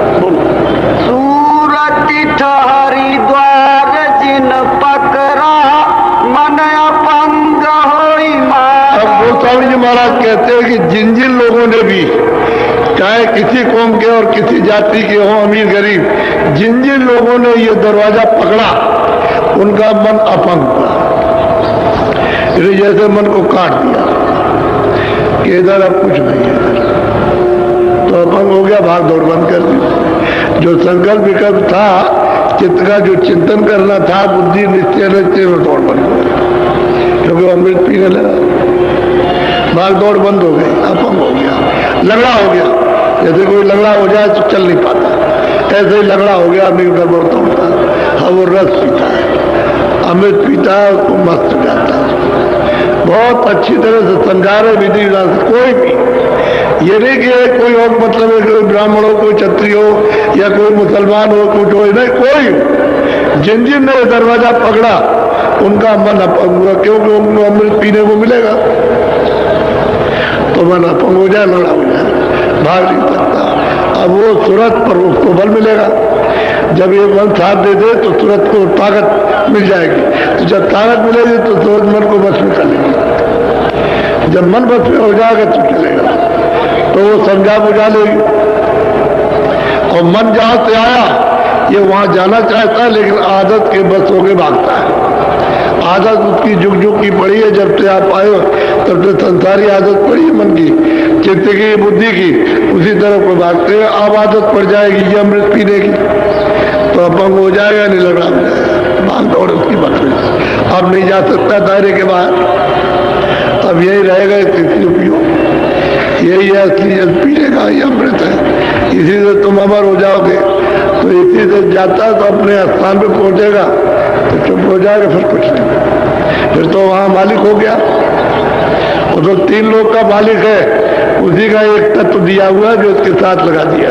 सूरत हरिद्वार जिन पकड़ा मन अपंग होई मारा। अब गोस्वामी जी महाराज कहते हैं कि जिन जिन लोगों ने भी, चाहे किसी कौम के और किसी जाति के हों, अमीर गरीब, जिन जिन लोगों ने ये दरवाजा पकड़ा उनका मन अपंग हुआ, जैसे मन को काट दिया कि इधर अब कुछ नहीं है, तो अपंग हो गया, भाग दौड़ बंद कर दी। जो संकल्प विकल्प था, चित्त का जो चिंतन करना था, बुद्धि निश्चय निश्चय में दौड़ बंद हो गया, क्योंकि वो अमृत पीने लगा, भाग दौड़ बंद हो गई, अपंग हो गया, लगड़ा हो गया। जैसे कोई लगड़ा हो जाए तो चल नहीं पाता, ऐसे ही लगड़ा हो गया, अमीर गड़बड़ तोड़ता है। अब वो रस पीता है, अमृत पीता है, उसको मस्त हो जाता है। बहुत अच्छी तरह से समझा रहे विधि विधान से। कोई भी ये नहीं कि कोई और मतलब है, कोई ब्राह्मण हो, कोई क्षत्रिय हो या कोई मुसलमान हो, कुछ हो, नहीं, कोई हो, जिन जिन ने दरवाजा पकड़ा उनका मन अपंग हुआ, क्योंकि उनको अमृत पीने को मिलेगा, तो मन अपंग हो जाए, लड़ा हो जाए, भाग नहीं सकता। अब वो तुरंत पर उसको बल मिलेगा, जब ये मन साथ दे दे तो तुरंत को ताकत मिल जाएगी, तो जब ताकत मिलेगी तो तुरंत मन को बस में कर लेगी, जब मन बस में हो जाएगा तो चलेगा, तो वो समझा बुझा लेगी। और मन जहां से आया ये वहां जाना चाहता है, लेकिन आदत के बस होके भागता है। आदत उसकी जुग जुग की पड़ी है, जब से आप आए हो तब से संसारी आदत पड़ी है मन की, चित्त की, बुद्धि की, उसी तरफ को भागते हैं। अब आदत पड़ जाएगी ये अमृत पीने की, तो अपंग हो जाएगा, नहीं लगा भाग दौड़ उसकी बात में, अब नहीं जा सकता दायरे के बाहर, अब यही रहेगा, इसलिए पियो, यही है असली जल पीने का, ये अमृत है, इसी से तुम अमर हो जाओगे। तो इसी से जाता है तो अपने स्थान पे पहुंचेगा तो चुप हो जाएगा, फिर कुछ नहीं, फिर तो वहां मालिक हो गया। वो तो 3 लोग का मालिक है, उसी का एक तत्व दिया हुआ है जो उसके साथ लगा दिया,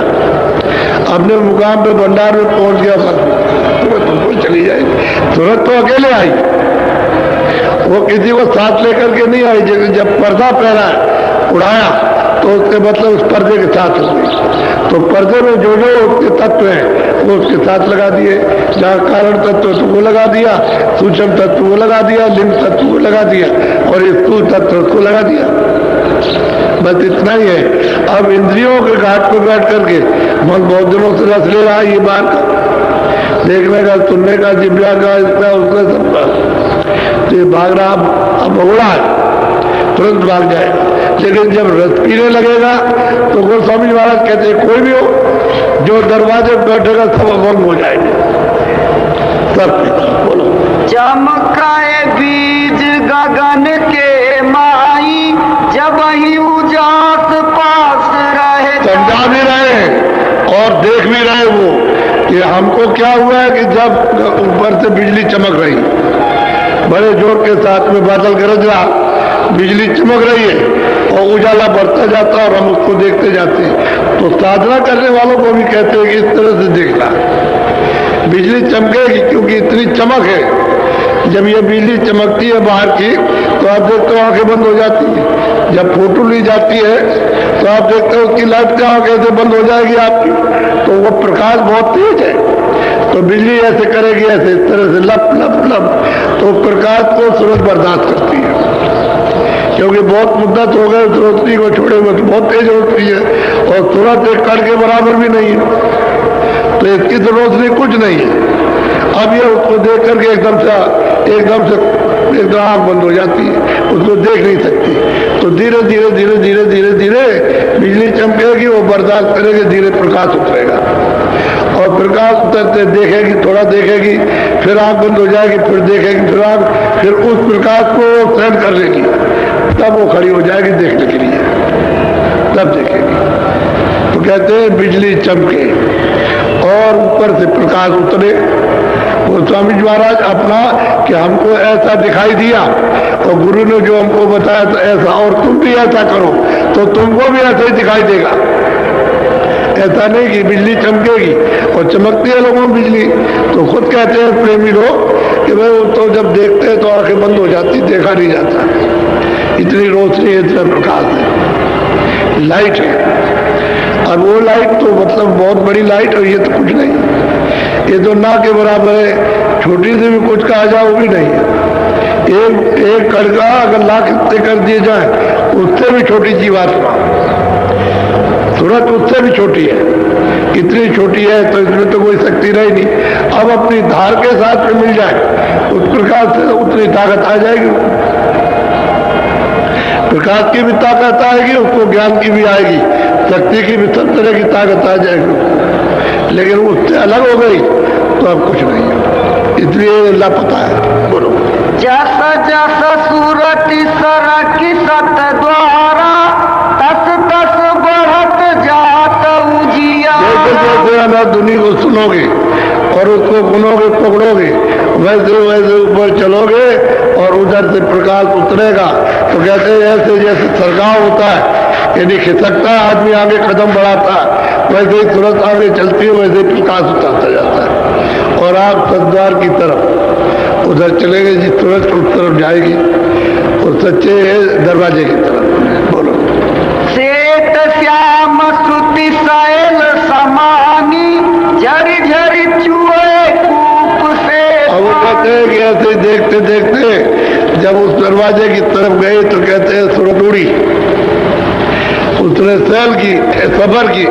अपने मुकाम पे भंडार में पहुंच गया, बस तुमको चली जाएगी। तुरंत तो अकेले आई, वो किसी को साथ लेकर के नहीं आई, जब पर्दा पहना है उड़ाया तो उसके मतलब उस पर्दे के साथ हो गई। तो पर्दे में जो जो उसके तत्व हैं वो उसके साथ लगा दिए। जहाँ कारण तत्व तो वो लगा दिया, सूक्ष्म तत्व वो लगा दिया, लिंग तत्व वो लगा दिया और ये स्थूल तत्व उसको लगा दिया। बस इतना ही है। अब इंद्रियों के घाट पर बैठ करके मन बहुत दिनों से रस ले रहा है, ये बाहर का देखने का, सुनने का, जिब्या का, इसका उसका सबका, तो ये भाग रहा अब भगोड़ा है, तुरंत भाग जाएगा। लेकिन जब रस पीने लगेगा तो गोस्वामी महाराज कहते हैं कोई भी हो जो दरवाजे पर बैठेगा सब अभंग हो जाएंगे, सब। बोलो। चमकाए बीज गगन के माई, जब ही उजास पास रहे। समझा भी रहे और देख भी रहे वो कि हमको क्या हुआ है कि जब ऊपर से बिजली चमक रही, बड़े जोर के साथ में बादल गरज रहा, बिजली चमक रही है और उजाला बढ़ता जाता और हम उसको देखते जाते हैं। तो साधना करने वालों को भी कहते हैं कि इस तरह से देखना, बिजली चमकेगी क्योंकि इतनी चमक है। जब ये बिजली चमकती है बाहर की तो आप देखते हो आंखें बंद हो जाती है। जब फोटो ली जाती है तो आप देखते हो उसकी लाइट क्या कैसे बंद हो जाएगी आपकी, तो वो प्रकाश बहुत तेज है। तो बिजली ऐसे करेगी, ऐसे इस तरह से लप लप लप, तो प्रकाश को सूरज बर्दाश्त करती है क्योंकि बहुत मुद्दत हो गए उस रोशनी को छोड़े हुए, तो बहुत तेज रोशनी है और तुरंत एक कण के बराबर भी नहीं है। तो इसकी तो रोशनी कुछ नहीं है। अब ये उसको देख करके एकदम से आँख बंद हो जाती है, उसको देख नहीं सकती। तो धीरे धीरे धीरे धीरे धीरे धीरे बिजली चमकेगी, वो बर्दाश्त करेगी, धीरे प्रकाश उतरेगा और प्रकाश उतरते देखेगी, थोड़ा देखेगी, फिर आँख बंद हो जाएगी, फिर देखेगी, फिर आँख, फिर उस प्रकाश को सहन कर लेगी, तब वो खड़ी हो जाएगी देखने के लिए, तब देखेगी। तो कहते हैं बिजली चमके और ऊपर से प्रकाश उतरे। गोस्वामी जी महाराज अपना कि हमको ऐसा दिखाई दिया और गुरु ने जो हमको बताया तो ऐसा, और तुम भी ऐसा करो तो तुमको भी ऐसा ही दिखाई देगा। ऐसा नहीं कि बिजली चमकेगी और चमकती है लोगों में बिजली, तो खुद कहते हैं प्रेमी लोग कि भाई तो जब देखते हैं तो आंखें बंद हो जाती, देखा नहीं जाता, इतनी रोशनी है, इतना प्रकाश है, लाइट है। अब वो लाइट तो मतलब बहुत बड़ी लाइट है, ये तो कुछ नहीं, ये तो ना के बराबर है। छोटी से भी कुछ कहा जाए वो भी नहीं है। एक कड़का अगर लाख हिस्से कर दिए जाए उससे भी छोटी जीवात्मा, तुरंत उससे भी छोटी है। इतनी छोटी है तो इसमें तो कोई शक्ति रही नहीं। अब अपनी धार के साथ में मिल जाए उस प्रकाश से उतनी ताकत आ जाएगी, प्रकाश की भी ताकत आएगी, उसको ज्ञान की भी आएगी, शक्ति की भी सब तरह की ताकत आ जाएगी। लेकिन उससे अलग हो गई तो अब कुछ नहीं है, इसलिए लापता है। बोलो। जस जस सूरत सरक सत द्वारा, तस तस बढ़त जात उजिया। जैसे जैसे अनाधुनी को सुनोगे और उसको गुनोगे पकड़ोगे, वैसे वैसे ऊपर चलोगे और उधर से प्रकाश उतरेगा। तो कहते हैं ऐसे जैसे सरगाव होता है, यानी खिसकता है आदमी, आगे कदम बढ़ाता है, वैसे ही तुरंत आगे चलती है, वैसे ही प्रकाश उतरता जाता है। और आप सद्वार की तरफ उधर चलेंगे, जिस तुरंत उस तरफ जाएगी, और सच्चे दरवाजे की तरफ। बोलो। श्वेत श्याम श्रुति शैल समानी, झरी झरी चुए कूप से। अब वो कहते हैं कि ऐसे देखते देखते जब उस दरवाजे की तरफ गए तो कहते हैं सूरत उड़ी, उसने सैल की, सबर की,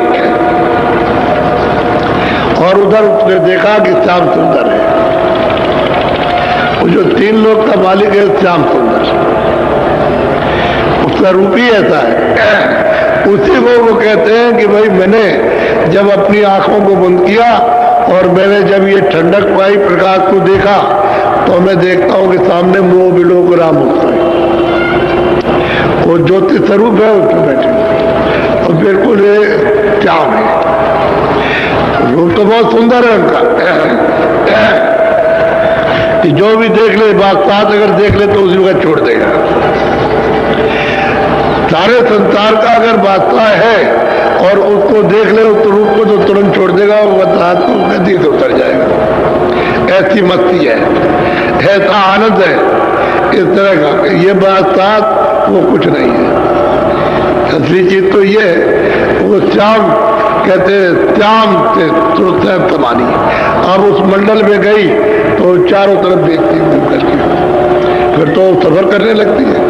और उधर उसने देखा कि श्याम सुंदर है। वो जो 3 लोग का मालिक है श्याम सुंदर, उसका रूप ही ऐसा है। उसी को वो कहते हैं कि भाई मैंने जब अपनी आंखों को बंद किया और मैंने जब ये ठंडक पाई, प्रकाश को देखा, तो मैं देखता हूं कि सामने मोह विलोक राम होता है, वो ज्योति स्वरूप है उसमें बैठे और बिल्कुल ये श्याम है। रूप तो बहुत सुंदर है उनका, कि जो भी देख ले, बादशाह अगर देख ले तो उसी वक्त छोड़ देगा। सारे संसार का अगर बादशाह है और उसको देख ले उस रूप को, तो तुरंत छोड़ देगा और बादशाह को नदी से उतर जाएगा। ऐसी मस्ती है, ऐसा आनंद है इस तरह का। ये बादशाह वो कुछ नहीं है, असली चीज तो ये है, वो श्याम कहते श्याम से तमानी। अब उस मंडल में गई तो चारों तरफ देखती घूम करके, फिर तो सफर करने लगती है,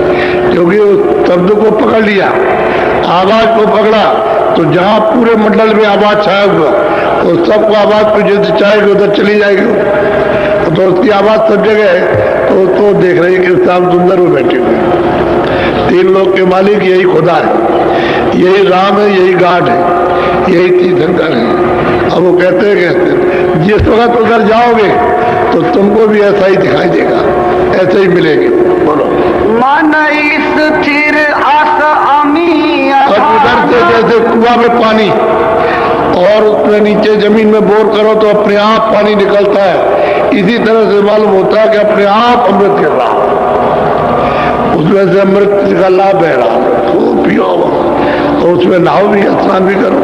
क्योंकि उस शब्द को पकड़ लिया, आवाज को पकड़ा, तो जहां पूरे मंडल में आवाज छाया हुआ तो सबको आवाज को जैसे चाहेगी उधर चली जाएगी। तो उसकी आवाज सब जगह है, तो देख रही कि श्याम सुंदर में बैठे हुए। तीन लोग के मालिक यही खुदा है, यही राम है, यही गाड है, यही तीर्थंकर है। अब वो कहते जिस वक्त उधर जाओगे तो तुमको भी ऐसा ही दिखाई देगा, ऐसे ही मिलेंगे। बोलो मन स्थिर आस अमी। अब उधर से जैसे कुआं में पानी और उसमें नीचे जमीन में बोर करो तो अपने आप पानी निकलता है, इसी तरह से मालूम होता है कि अपने आप अमृत गिर रहा, उसमें से अमृत का लाभ बह रहा, खूब पियो और उसमें नहाओ भी, स्नान भी करो,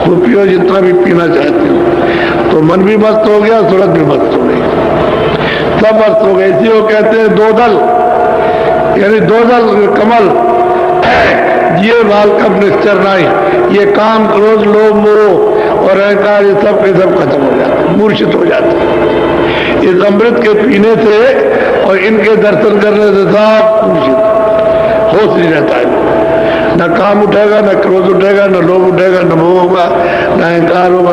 खूब पियो जितना भी पीना चाहते हो। तो मन भी मस्त हो गया, सूरत भी मस्त हो गई, सब मस्त हो गए। इसी को कहते हैं दो दल, यानी दो दल कमल ये बाल कब निश्चर नहीं, ये काम क्रोध लोभ मोह और अहंकार ये सब के सब खत्म हो जाते, मूर्छित हो जाते इस अमृत के पीने से और इनके दर्शन करने से सब मूर्छित होश नहीं रहता है। न काम उठेगा, न क्रोध उठेगा, न लोभ उठेगा, न मोह होगा, न अहंकार होगा,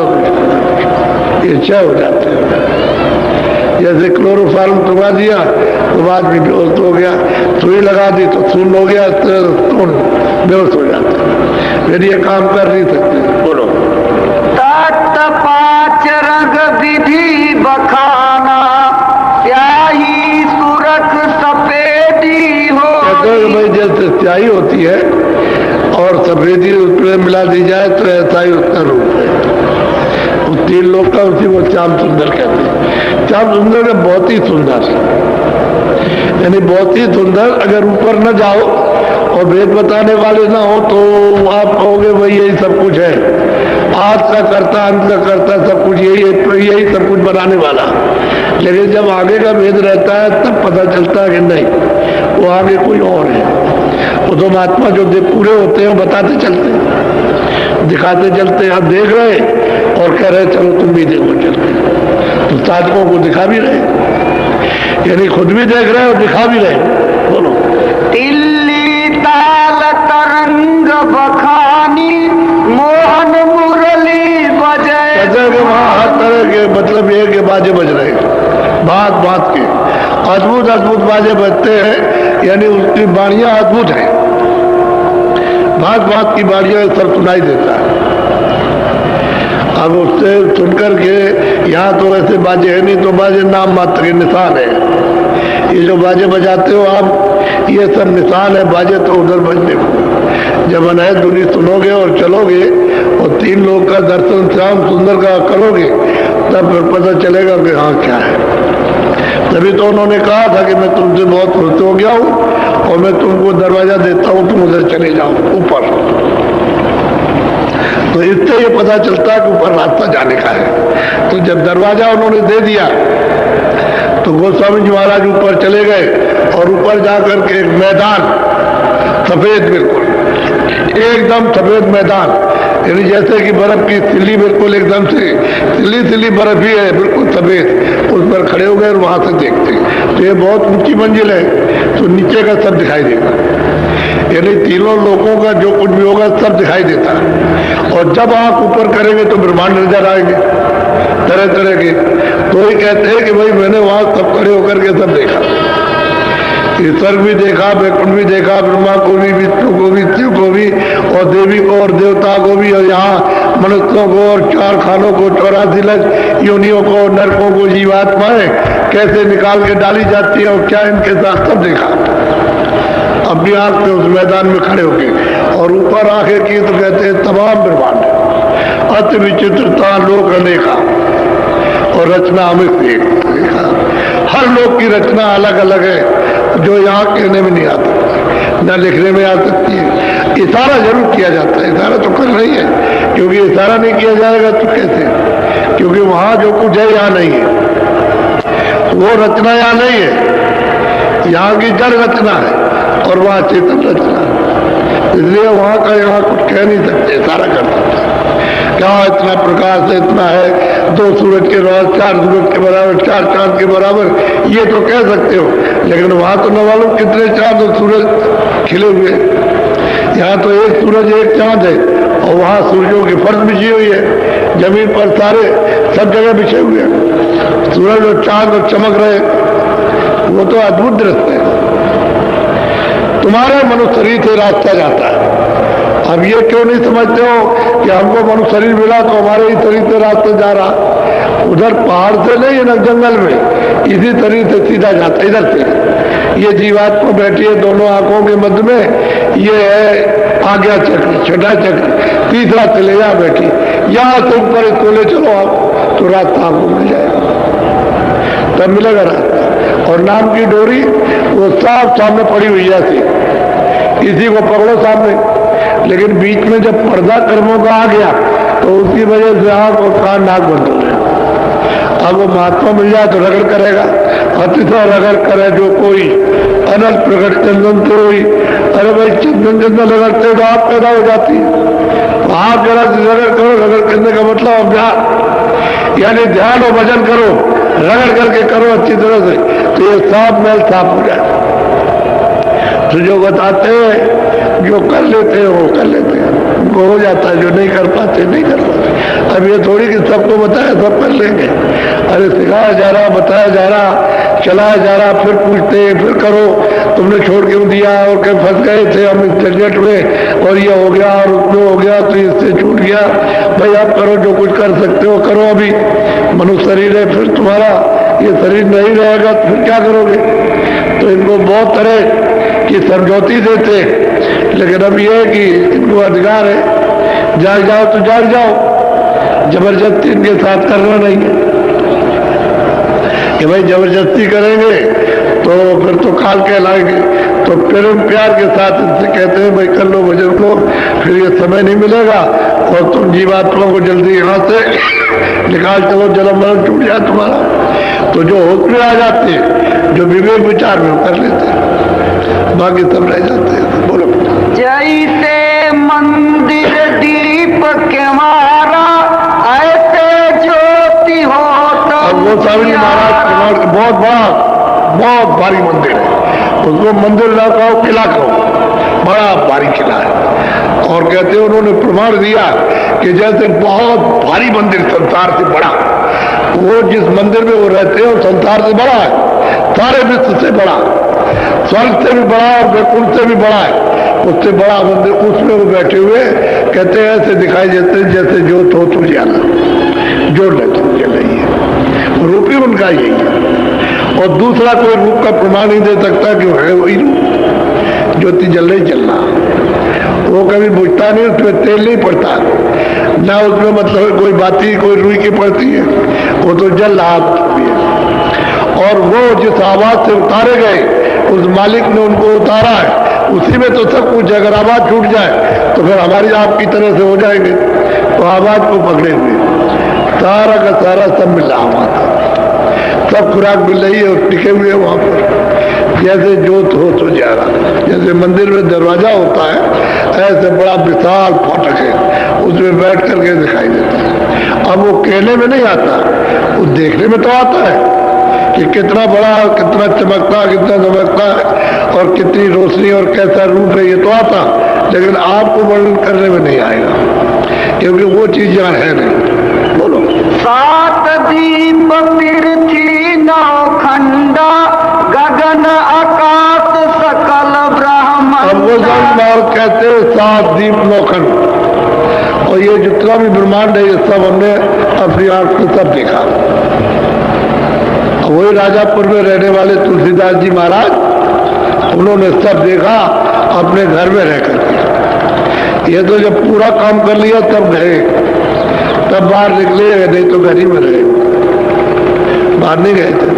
ये क्षय हो जाते हैं। जैसे क्लोरोफार्म टुका दिया तो बाद में बेहोश हो गया, सुई लगा दी तो सुन हो गया, तो बेहोश हो जाते हैं, फिर ये काम कर नहीं सकते। बोलो तत् पांच रंग विधि बखाना, स्याही सुरख सफेदी हो। कहते हैं भाई जैसे स्याही होती है और सफेदी उसमें मिला दी जाए तो ऐसा ही उसका रूप है। उस तीन लोग का उसी को श्याम सुंदर कहते हैं। श्याम सुंदर है बहुत ही सुंदर, यानी बहुत ही सुंदर। अगर ऊपर न जाओ और वेद बताने वाले ना हो तो आप कहोगे भाई यही सब कुछ है, आज का करता अंत का करता सब कुछ यही है, यही सब कुछ बनाने वाला। लेकिन जब आगे का भेद रहता है तब पता चलता है कि नहीं, वो आगे कोई और है। वो तो महात्मा जो पूरे होते हैं बताते चलते हैं, दिखाते चलते हैं। आप देख रहे और कह रहे चलो तुम भी देखो चलते, तो साधकों को दिखा भी रहे, यानी खुद भी देख रहे और दिखा भी रहे। बोलो तिल्ली ताल तरंग बखानी, मोहन मुरली बजे। कहते कि वहाँ हर तरह के, मतलब ये कि बाजे बज रहे, बात बात के अद्भुत अद्भुत बाजे बजते हैं, यानी उसकी बाणियां अद्भुत है, बात बात की बाणियां सब सुनाई देता है। अब उससे सुनकर के यहाँ तो वैसे बाजे है नहीं, तो बाजे नाम मात्र के निशान है। ये जो बाजे बजाते हो आप, ये सब निशान है, बाजे तो उधर बजने को। जब अनहद धुनी सुनोगे और चलोगे और तीन लोग का दर्शन श्याम सुंदर का करोगे तब फिर पता चलेगा कि हाँ क्या है। तभी तो उन्होंने कहा था कि मैं तुमसे बहुत खुश हो गया हूँ और मैं तुमको दरवाजा देता हूँ, तुम उधर चले जाओ ऊपर। तो इससे ये पता चलता है कि ऊपर रास्ता जाने का है। तो जब दरवाजा उन्होंने दे दिया तो गोस्वामी जी महाराज ऊपर चले गए और ऊपर जाकर के एक मैदान, सफेद बिल्कुल एकदम सफेद मैदान, यानी जैसे कि बर्फ की सिल्ली, बिल्कुल एकदम से सिल्ली सिल्ली बर्फ ही है, बिल्कुल सफेद। उस पर खड़े हो गए और वहां से देखते, तो ये बहुत ऊंची मंजिल है, तो नीचे का सब दिखाई देगा, यानी तीनों लोगों का जो कुछ भी होगा सब दिखाई देता है। और जब आप ऊपर करेंगे तो ब्रह्मांड नजर आएंगे तरह तरह के। तो ये कहते हैं कि भाई मैंने वहां सब खड़े होकर के सब देखा, स्वर्ग भी देखा, वैकुंठ भी देखा, ब्रह्मा को भी, विष्णु को भी, शिव को भी, और देवी को और देवता को भी, और यहाँ मनुष्यों को और चार खानों को, 84 लाख योनियों को, नरकों को, जीवात्माएं कैसे निकाल के डाली जाती है और क्या इनके साथ सब देखा अपनी आंख से उस मैदान में खड़े होके। और ऊपर आके की तो कहते हैं तमाम ब्रह्मांड, अति विचित्रता लोक अनेका और रचना अमित देखा। हर लोक की रचना अलग अलग है जो यहाँ कहने में नहीं आता, न लिखने में आ सकती है। इशारा जरूर किया जाता है, इशारा तो कर रही है, क्योंकि इशारा नहीं किया जाएगा तो कैसे, क्योंकि वहां जो कुछ है यहाँ नहीं है, वो रचना यहाँ नहीं है, यहाँ की जड़ रचना है और वहाँ चेतन रचना है। इसलिए वहां का यहाँ कुछ कह नहीं सकते, सारा कर सकते। क्या इतना प्रकाश है, इतना है, 2 सूरज के बराबर, 4 सूरज के बराबर, 4 चांद के बराबर, ये तो कह सकते हो। लेकिन वहां तो न मालूम कितने चांद और सूरज खिले हुए। यहाँ तो एक सूरज एक चांद है, और वहां सूरजों की फर्श बिछी हुई है, जमीन पर सारे सब जगह बिछे हुए हैं, सूरज और चांद और चमक रहे। वो तो अद्भुत दृश्य है। तुम्हारे मनुष्य शरीर से रास्ता जाता है। अब ये क्यों नहीं समझते हो कि हमको मनुष्य शरीर मिला तो हमारे ही शरीर से रास्ता जा रहा? उधर पहाड़ से नहीं है ना, जंगल में, इसी शरीर से सीधा जाता है, इधर से। ये जीवात्मा बैठी है दोनों आंखों के मध्य में, ये है आज्ञा चक्र, छठा चक्र, तीसरा चले जा बैठी। यहां से ऊपर इसको ले चलो आप, तो रास्ता आपको मिल जाएगा, तब मिलेगा रास्ता। और नाम की डोरी वो साफ सामने पड़ी हुई है, इसी को पकड़ो सामने। लेकिन बीच में जब पर्दा कर्मों का आ गया तो उसकी वजह से आंख और कान नाक बंद हो गए। अब वो महात्मा मिल जाए तो रगड़ करेगा, अतिशय रगड़ करे जो कोई अनल प्रकट चंदन से हुई। अरे भाई चंदन चंदन रगड़ते तो आप पैदा हो जाती है। आप जरा रगड़ करो, रगड़ करने का मतलब अभ्यास, यानी ध्यान और भजन करो, रगड़ करके करो अच्छी तरह से, तो ये साफ मैल साफ हो जाए। तो जो बताते हैं, जो कर लेते हैं वो कर लेते हैं, उनको हो जाता है, जो नहीं कर पाते नहीं कर पाते। अब ये थोड़ी कि सबको बताया सब कर लेंगे। अरे सिखाया जा रहा, बताया जा रहा, चलाया जा रहा, फिर पूछते हैं, फिर करो, तुमने छोड़ क्यों दिया, और कहीं फंस गए थे हम इस झंझट में, और ये हो गया और उसमें हो गया, तो इससे छूट गया। भाई आप करो, जो कुछ कर सकते हो करो। अभी मनुष्य शरीर है, फिर तुम्हारा ये शरीर नहीं रहेगा तो फिर क्या करोगे? तो इनको बहुत तरह की समझौती देते, लेकिन अब यह है कि इनको अधिकार है, जाग जाओ तो जाग जाओ, जबरदस्ती इनके साथ करना नहीं है कि भाई जबरदस्ती करेंगे तो फिर तो काल कहलाएंगे। तो प्रेम प्यार के साथ इनसे कहते हैं भाई कर लो, भजन लो, फिर ये समय नहीं मिलेगा और तुम जीवात्मा को जल्दी यहाँ से निकाल चलो, जन्म मरण टूट जाए तुम्हारा। तो जो होश में आ जाते हैं, जो विवेक विचार में कर लेते हैं, बाकी सब रह जाते हैं। बोलो। जैसे मंदिर दीप के मारा, ऐसे ज्योति हो तो। अब वो स्वामी महाराज बहुत बड़ा, बहुत भारी मंदिर है, उसको मंदिर ना कहो, किला कहो, बड़ा भारी किला है। और कहते हैं उन्होंने प्रमाण दिया कि जैसे बहुत भारी मंदिर संसार से बड़ा, वो जिस मंदिर में वो रहते हैं वो संसार से बड़ा है, सारे विश्व से बड़ा, स्वर्ग से भी बड़ा और वैकुंठ से भी बड़ा है, उससे बड़ा मंदिर। उसमें वो बैठे हुए कहते हैं ऐसे दिखाई देते जैसे ज्योत हो तो जाना, जो जल रही है, रूप ही उनका यही है। और दूसरा कोई रूप का प्रमाण नहीं दे सकता कि है वही रूप, ज्योति जल रही चलना। वो कभी बुझता नहीं, उसमें तेल नहीं पड़ता, ना उसमें मतलब कोई बाती कोई रुई की पड़ती है, वो तो जल रहा है। और वो जिस आवाज से उतारे गए, उस मालिक ने उनको उतारा है, उसी में तो सब कुछ। अगर आवाज छूट जाए तो फिर हमारी आपकी तरह से हो जाएंगे। तो आवाज को पकड़े हुए सारा का सारा सब मिल रहा, वहां सब खुराक मिल रही है और टिके हुए वहां पर, जैसे जोत हो तो जा रहा। जैसे मंदिर में दरवाजा होता है, ऐसे बड़ा विशाल फाटक है, उसमें बैठ करके दिखाई देता है। अब वो कहने में नहीं आता, वो देखने में तो आता है कि कितना बड़ा, कितना चमकता, कितना चमकता है, और कितनी रोशनी और कैसा रूप है, ये तो आता, लेकिन आपको वर्णन करने में नहीं आएगा, क्योंकि वो चीज यहाँ है नहीं। बोलो। 7 दीप पृथ्वी नौखंडा, गगन आकाश सकल ब्रह्मांड। अब वो बार कहते हैं 7 दीप नौखंड, और ये जितना भी ब्रह्मांड है ये सब हमने अपनी आंख से सब देखा। वही राजापुर में रहने वाले तुलसीदास जी महाराज, उन्होंने सब देखा अपने घर में रह करके। ये तो जब पूरा काम कर लिया तब गए, तब बाहर निकले, नहीं तो घर ही में रहे, बाहर नहीं गए थे।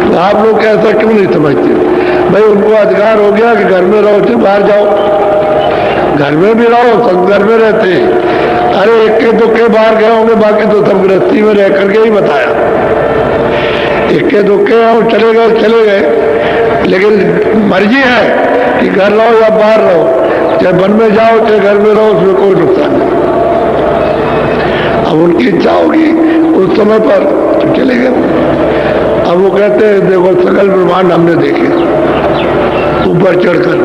तो आप लोग ऐसा क्यों नहीं समझते? भाई उनको अधिकार हो गया कि घर में रहो, तो बाहर जाओ, घर में भी रहो, सब घर में रहते हैं। अरे इक्के दुक्के बाहर गए होंगे, बाकी तो सब गृहस्थी में रह करके ही बताया। इक्के दुक्के और चले गए, लेकिन मर्जी है कि घर रहो या बाहर रहो। चाहे वन में जाओ चाहे घर में रहो, उसमें कोई नुकसान नहीं। अब उनकी इच्छा होगी उस समय पर तो चले गए। अब वो कहते हैं देखो सकल ब्रह्मांड हमने देखे ऊपर चढ़कर,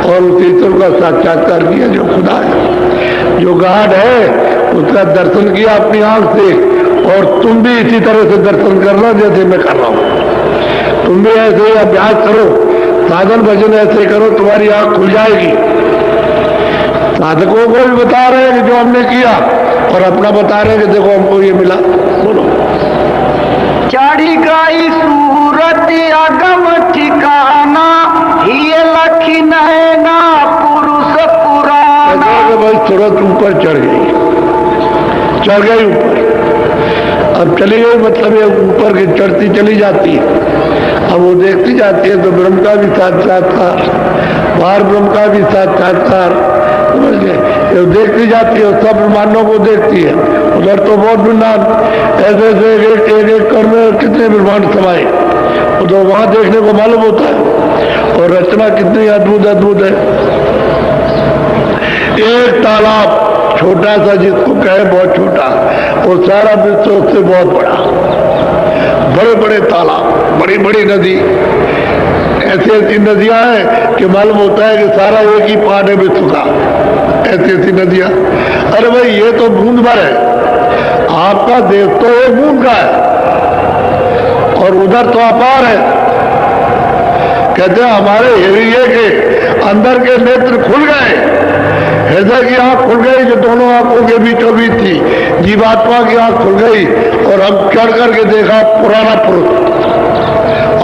और उस ईश्वर का साक्षात्कार किया जो खुदा है, जो गॉड है, उसका दर्शन किया अपनी आंख से। और तुम भी इसी तरह से दर्शन करना जैसे मैं कर रहा हूं। तुम भी ऐसे अभ्यास करो, साधन भजन ऐसे करो, तुम्हारी आंख खुल जाएगी। साधकों को भी बता रहे हैं कि जो हमने किया, और अपना बता रहे हैं कि देखो हमको ये मिला। बोलो। चढ़ी गई सूरत अगम ठिकाना, ये लखी नैना पुरुष पुराना। भाई सूरत ऊपर चढ़ गई ऊपर। अब चली गई मतलब ये ऊपर की चढ़ती चली जाती है। अब वो देखती जाती है तो ब्रह्म का भी साक्षात्कार, बाहर ब्रह्म का भी साक्षात्कार, समझ गए। ये देखती जाती है, सब ब्रह्मांडों को देखती है। उधर तो बहुत ब्रह्मांड ऐसे ऐसे एक कर में कितने ब्रह्मांड समाये, वो तो वहां देखने को मालूम होता है। और रचना कितनी अद्भुत अद्भुत है। एक तालाब छोटा सा जिसको कहे बहुत छोटा, और सारा विश्व उससे बहुत बड़ा। बड़े बड़े तालाब, बड़ी बड़ी नदी, ऐसी ऐसी नदियां हैं कि मालूम होता है कि सारा एक ही पार्ट है विश्व का। ऐसी ऐसी नदियां, अरे भाई ये तो बूंद भर है, आपका देश तो एक बूंद का है, और उधर तो अपार है। कहते हैं हमारे हृदय के अंदर के नेत्र खुल गए, हृदय की आंख खुल गई जो दोनों आंखों के बीचों बीच थी, जीवात्मा की आंख खुल गई, और हम चढ़ करके देखा पुराना पुरुष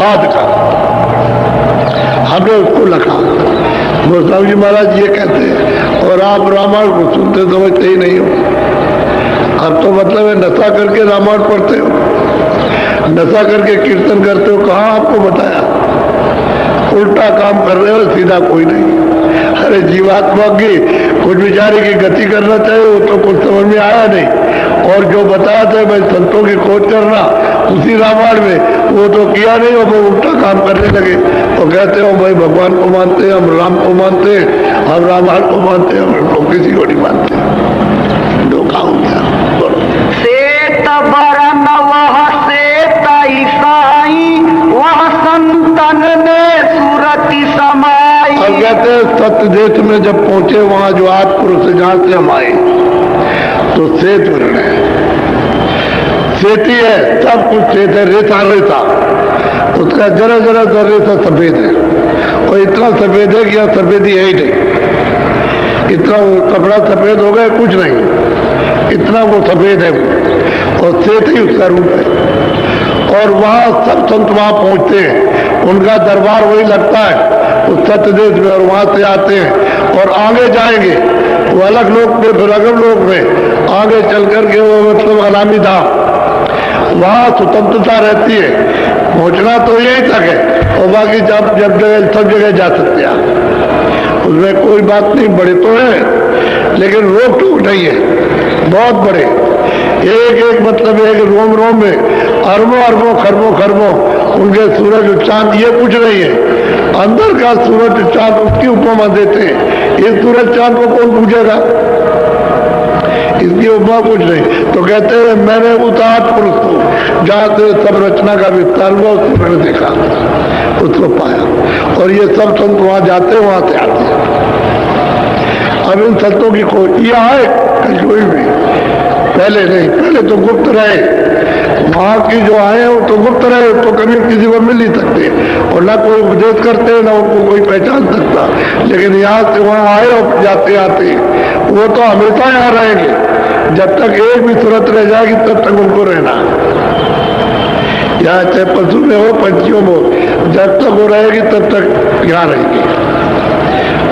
आदि का, हमने उसको लिखा। गोस्वामी जी महाराज ये कहते हैं, और आप रामायण को सुनते समझते ही नहीं हो। अब तो मतलब है नशा करके रामायण पढ़ते हो, नशा करके कीर्तन करते हो। कहाँ आपको बताया, उल्टा काम कर रहे हो, सीधा कोई नहीं। अरे जीवात्मा की कुछ विचारी की गति करना चाहिए, वो तो कुछ समझ में आया नहीं। और जो बताया था भाई संतों की खोज करना उसी रामायण में, वो तो किया नहीं, और वो उल्टा काम करने लगे। तो कहते हो भाई भगवान को मानते हैं, हम राम को मानते हैं, हम रामायण को मानते हैं, हम लोग किसी को नहीं मानते। धोखा हो गया। श्वेत बरन वह श्वेत ईसाई, वह संतन ने सूरति समाई। अब कहते हैं सत्य देश में जब पहुंचे, वहां जो आद पुरुष जहां से हम आए, तो श्वेत वर्ण है, श्वेती है, सब कुछ श्वेत है, रेता रेता, उसका जरा जरा सा रेता सफेद है, और इतना सफेद है कि यह सफेदी है ही नहीं। इतना वो कपड़ा सफेद हो गया कुछ नहीं, इतना वो सफेद है, और श्वेत ही उसका रूप है। और वहां सब संत वहां पहुंचते हैं, उनका दरबार वही लगता है उस सत्य देश में, और वहां से आते हैं और आगे जाएंगे वो अलग लोक में, फिर अगम लोक में आगे चल करके वो मतलब अनामी धाम, वहां स्वतंत्रता रहती है। पहुंचना तो यही तक है, और बाकी जब जगह सब जगह जा सकते हैं, उसमें कोई बात नहीं। बड़े तो है लेकिन रोक टोक नहीं है, बहुत बड़े। एक एक मतलब एक रोम रोम में अरबों अरबों खरबों खरबों उनके सूरज और चांद, ये कुछ नहीं है। अंदर का सूरज चांद उसकी उपमा देते हैं, इस सूरज चांद को कौन पूछेगा, इसकी उपमा कुछ नहीं। तो कहते हैं मैंने उतार पुरुष को जहां से सब रचना का विस्तार हुआ उसको मैंने देखा, उसको पाया। और ये सब संत वहां जाते हैं, वहां से आते हैं। अब इन संतों की खोज ये आए कलयुग में, पहले नहीं, पहले तो गुप्त रहे। वहां की जो आए वो तो गुप्त रहे, तो कभी किसी को मिल नहीं सकते, और ना कोई उपदेश करते ना उनको कोई पहचान सकता। लेकिन यहाँ से वहां आए और जाते आते वो तो हमेशा यहाँ रहेंगे, जब तक एक भी सूरत रह जाएगी तब तक उनको रहना। यहाँ चाहे पशु में हो पंछियों में हो, जब तक वो रहेगी तब तक यहाँ रहेगी।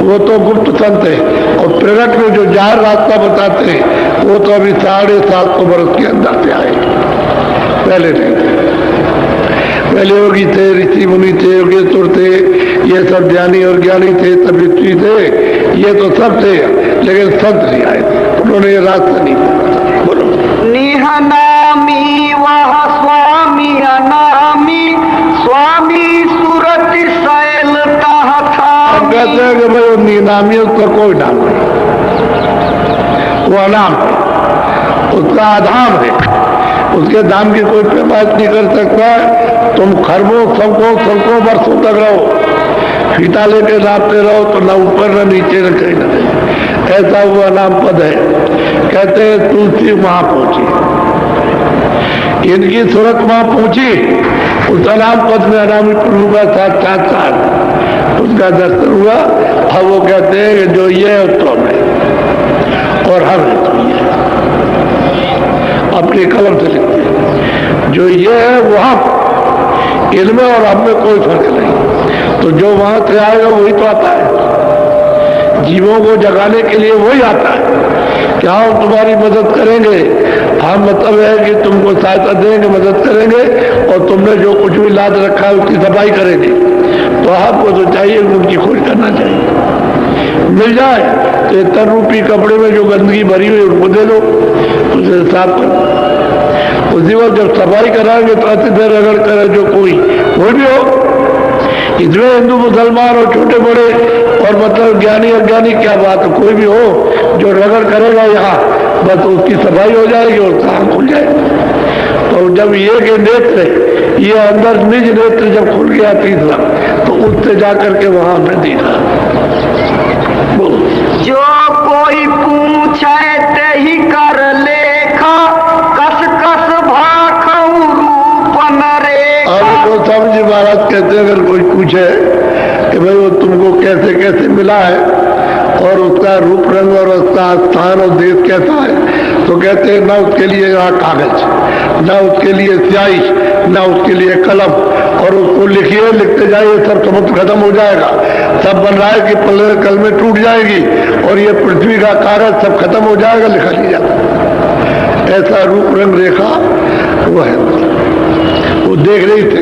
वो तो गुप्त संत है, और प्रगट में जो जाहिर रास्ता बताते हैं वो तो अभी 750 वर्ष के अंदर से आए, पहले नहीं। पहले योगी थे, ऋषि मुनि थे, योगेश्वर थे, ये सब ज्ञानी और ज्ञानी थे, सब ऋषि थे, ये तो सब थे, लेकिन संत नहीं आए थे, उन्होंने ये रास्ता नहीं बताया। बोलो। निहनामी वह स्वामी अनामी, स्वामी सूरत शैल तह था। कहते हैं कि भाई वो नीलामी है, उसका कोई नाम नहीं, वो अनाम है, उसका आधाम है, उसके दाम की कोई पैमाइश नहीं कर सकता है। तुम खरबों सौ वर्षों तक रहो, फीता लेके नापते रहो तो न ऊपर न नीचे न कहीं न कहीं, ऐसा वो अनाम पद है। कहते हैं तुलसी वहां पहुंची, इनकी सूरत वहां पहुंची, उस अनाम पद में अनामी प्रभु का साक्षात्कार, उसका दर्शन हुआ। अब वो कहते हैं कि जो ये है तो मैं और हम है तो ये, अपनी कलम से लिखते हैं जो ये है वो हम, इनमें और हम में कोई फर्क नहीं। तो जो वहां से आएगा वही तो आता है, जीवों को जगाने के लिए वही आता है। क्या हम तुम्हारी मदद करेंगे, हम मतलब है कि तुमको सहायता देंगे, मदद करेंगे, और तुमने जो कुछ भी लाद रखा है उसकी सफाई करेंगे। तो आपको तो चाहिए उनकी खोज करना चाहिए, मिल जाए तो एक तन रूपी कपड़े में जो गंदगी भरी हुई उनको दे दो, उसे साफ कर दो। उसी वक्त जब सफाई कराएंगे तो अति देर रगड़ करे जो कोई भी हो, इसमें हिंदू मुसलमान और छोटे बड़े और मतलब ज्ञानी अज्ञानी क्या बात है, कोई भी हो जो रगड़ करेगा यहाँ, बस उसकी सफाई हो जाएगी और काम खुल जाएगा। तो जब ये के नेत्र, ये अंदर निज नेत्र जब खुल गया तीसरा, तो उससे जाकर के वहां हमने देखा। जो कोई पूछे ते ही कर लेखा, कस कस भाखऊ रूपन रेखा। अब तो समझी महाराज कहते हैं, अगर कोई पूछे कि भाई वो तुमको कैसे कैसे मिला है और उसका रूप रंग और उसका स्थान और देश कैसा है, तो कहते हैं ना उसके लिए यहाँ कागज, ना उसके लिए स्याही, ना उसके लिए कलम, और उसको लिखिए, लिखते जाइए, सब समुद्र खत्म हो जाएगा। सब बन रहा है कि पल्ले कल में टूट जाएगी और ये पृथ्वी का कागज सब खत्म हो जाएगा, लिखा नहीं जाता। ऐसा रूप रंग रेखा वो है, वो देख रही थे,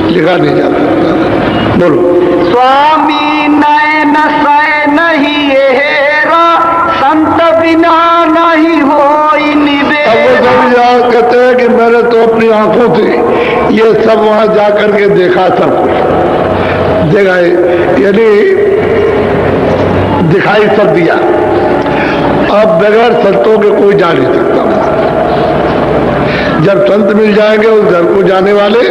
लिखा नहीं जा सकता। बोलो। स्वामी नयन सय नहीं हेरा, संत बिना नहीं होई निबेरा। अब वो सब यहाँ कहते हैं कि मैंने तो अपनी आंखों से ये सब वहां जाकर के देखा, सब कुछ देखा, यानी दिखाई सब दिया। अब बगैर संतों के कोई जा नहीं सकता। जब संत मिल जाएंगे उस घर को जाने वाले,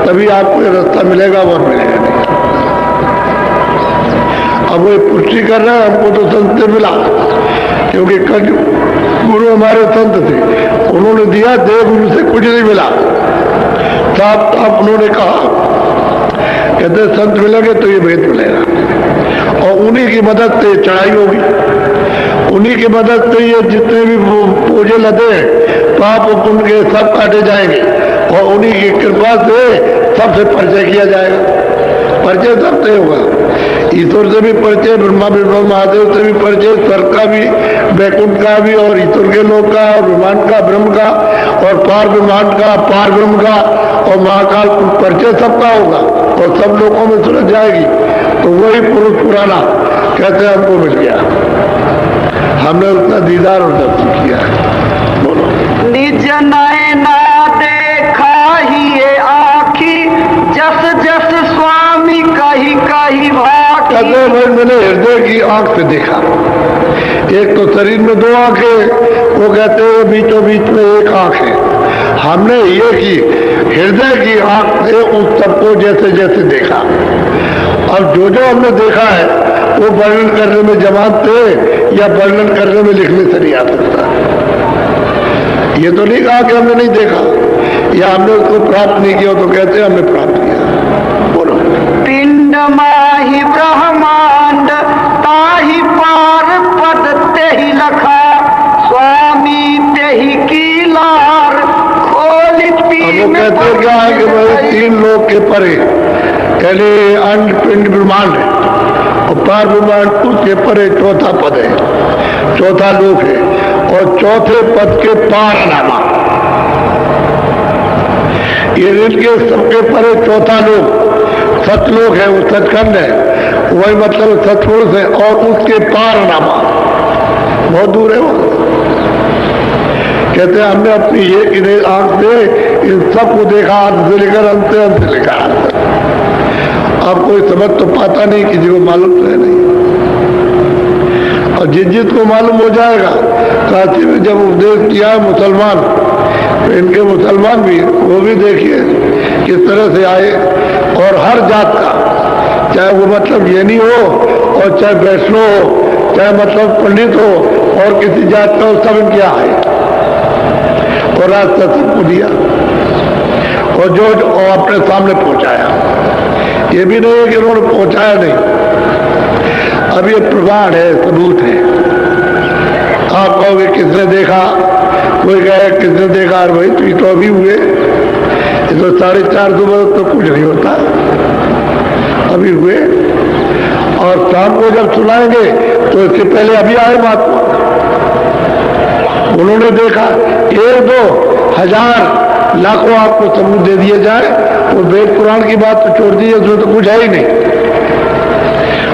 तभी आपको ये रास्ता मिलेगा, और मिलेगा नहीं। अब वो पुष्टि कर रहे हैं, हमको तो संत से मिला, क्योंकि कल गुरु हमारे संत थे, उन्होंने दिया, देव गुरु से कुछ नहीं मिला। साफ साफ उन्होंने कहा, कहते संत मिलेंगे तो ये भेद मिलेगा, और उन्हीं की मदद से चढ़ाई होगी, उन्हीं की मदद से ये जितने भी पूजे लदे पाप पुण्य के सब काटे जाएंगे, और उन्हीं की कृपा से सबसे परिचय किया जाएगा। परिचय सबसे होगा, ईश्वर से भी परिचय, ब्रह्मा विष्णु महादेव से भी परिचय, स्वर्ग का भी, वैकुंठ का भी, और ईश्वर के लोक का, और ब्रह्मांड का, ब्रह्म का, और पार ब्रह्मांड का, पार ब्रह्म का, और महाकाल परिचय सबका होगा, और सब लोगों में सुलझ जाएगी। तो वही पुरुष पुराना कहते हैं हमको मिल गया, हमने उसका दीदार और दर्शन किया। बोलो। निज नयना देखा ही ये आखी, जस जस स्वामी कही कही भाखी। कहते हैं भाई मैंने हृदय की आंख से देखा, एक तो शरीर में दो आंखें, वो कहते हैं बीचों बीच में एक आंख है। हमने ये की हृदय की आंख से उस सबको जैसे जैसे देखा। अब जो जो हमने देखा है वो वर्णन करने में जमात थे, या वर्णन करने में लिखने से नहीं आ सकता। ये तो नहीं कहा कि हमने नहीं देखा या हमने उसको प्राप्त नहीं किया, तो कहते हैं हमने प्राप्त किया। बोलो। पिंड माही ब्रह्मांड ताही पार पद तेहि लखा, स्वामी तेहि की लार खोली अब वो कहते हैं क्या है कि भाई 3 लोक के परे, यानी अंड पिंड ब्रह्मांड है, और पार ब्रह्मांड उसके परे चौथा पद है, चौथा लोक है, और चौथे पद के पार नामा, ये इनके सबके परे चौथा लोक सतलोक है, वो सचखंड है, वही मतलब सतपुरुष है, और उसके पार नामा बहुत दूर है वो। कहते हैं हमने अपनी ये आंख से इन सबको देखा, अंत से लेकर अंत से लेकर, अब कोई समझ तो पाता नहीं, किसी को मालूम तो है नहीं। और जिस को मालूम हो जाएगा, काशी में जब उपदेश किया है मुसलमान, तो इनके मुसलमान भी, वो भी देखिए किस तरह से आए। और हर जात का, चाहे वो मतलब जैनी हो और चाहे वैष्णव हो, चाहे मतलब पंडित हो और किसी जात का हो, सब इनके आए और रास्ता सबको दिया और जो अपने सामने पहुंचाया। ये भी नहीं है कि उन्होंने पहुंचाया नहीं, अब ये प्रमाण है, सबूत है। आप कहोगे किसने देखा, कोई कहे किसने देखा, और भाई तो अभी हुए, ये तो 450 बरस तो कुछ नहीं होता, अभी हुए। और शाम को जब सुनाएंगे तो इससे पहले अभी आए महात्मा, उन्होंने देखा। 1, 2, 1000, लाखों आपको सबूत दे दिए जाए, वो वेद पुराण की बात तो छोड़ दीजिए, उसमें तो कुछ है ही नहीं,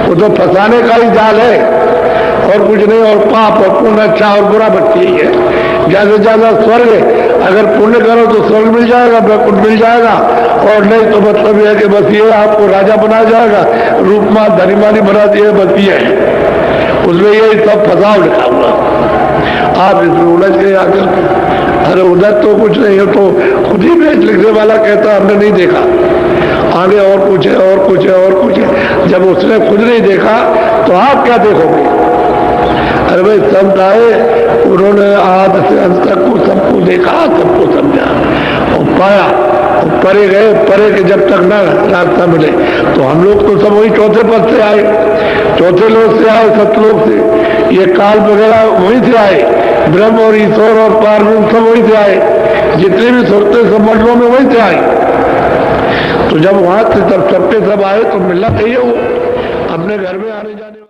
वो तो फंसाने का ही जाल है और कुछ नहीं। और पाप और पुण्य, अच्छा और बुरा बच्ची ही है। ज्यादा से ज्यादा स्वर्ग है, अगर पुण्य करो तो स्वर्ग मिल जाएगा, वैकुंठ मिल जाएगा, और नहीं तो मतलब यह है कि बस ये आपको राजा बनाया जाएगा, रूपमान धनीमानी बना दिए, बस ये है, उसमें यही सब फसाव लिखा हुआ। आप इसमें उलझ गए आकर। अरे उधर तो कुछ नहीं है, तो खुद ही भेज लिखने वाला कहता हमने नहीं देखा, आगे और कुछ है और कुछ है और कुछ है। जब उसने खुद नहीं देखा तो आप क्या देखोगे? अरे भाई संत आए, उन्होंने आद से अंत तक को सबको देखा, सबको समझा और पाया, और परे गए, परे के जब तक ना रास्ता मिले। तो हम लोग तो सब वही चौथे पद से आए, चौथे लोग से आए, सतलोक से। ये काल वगैरह वहीं से आए, ब्रह्म और ईश्वर और पारब्रह्म सब वहीं से आए, जितने भी सुरते सब मंडलों में वहीं से आए। तो जब वहां से तब सबके सब आए तो मिलना चाहिए वो अपने घर में आने जाने।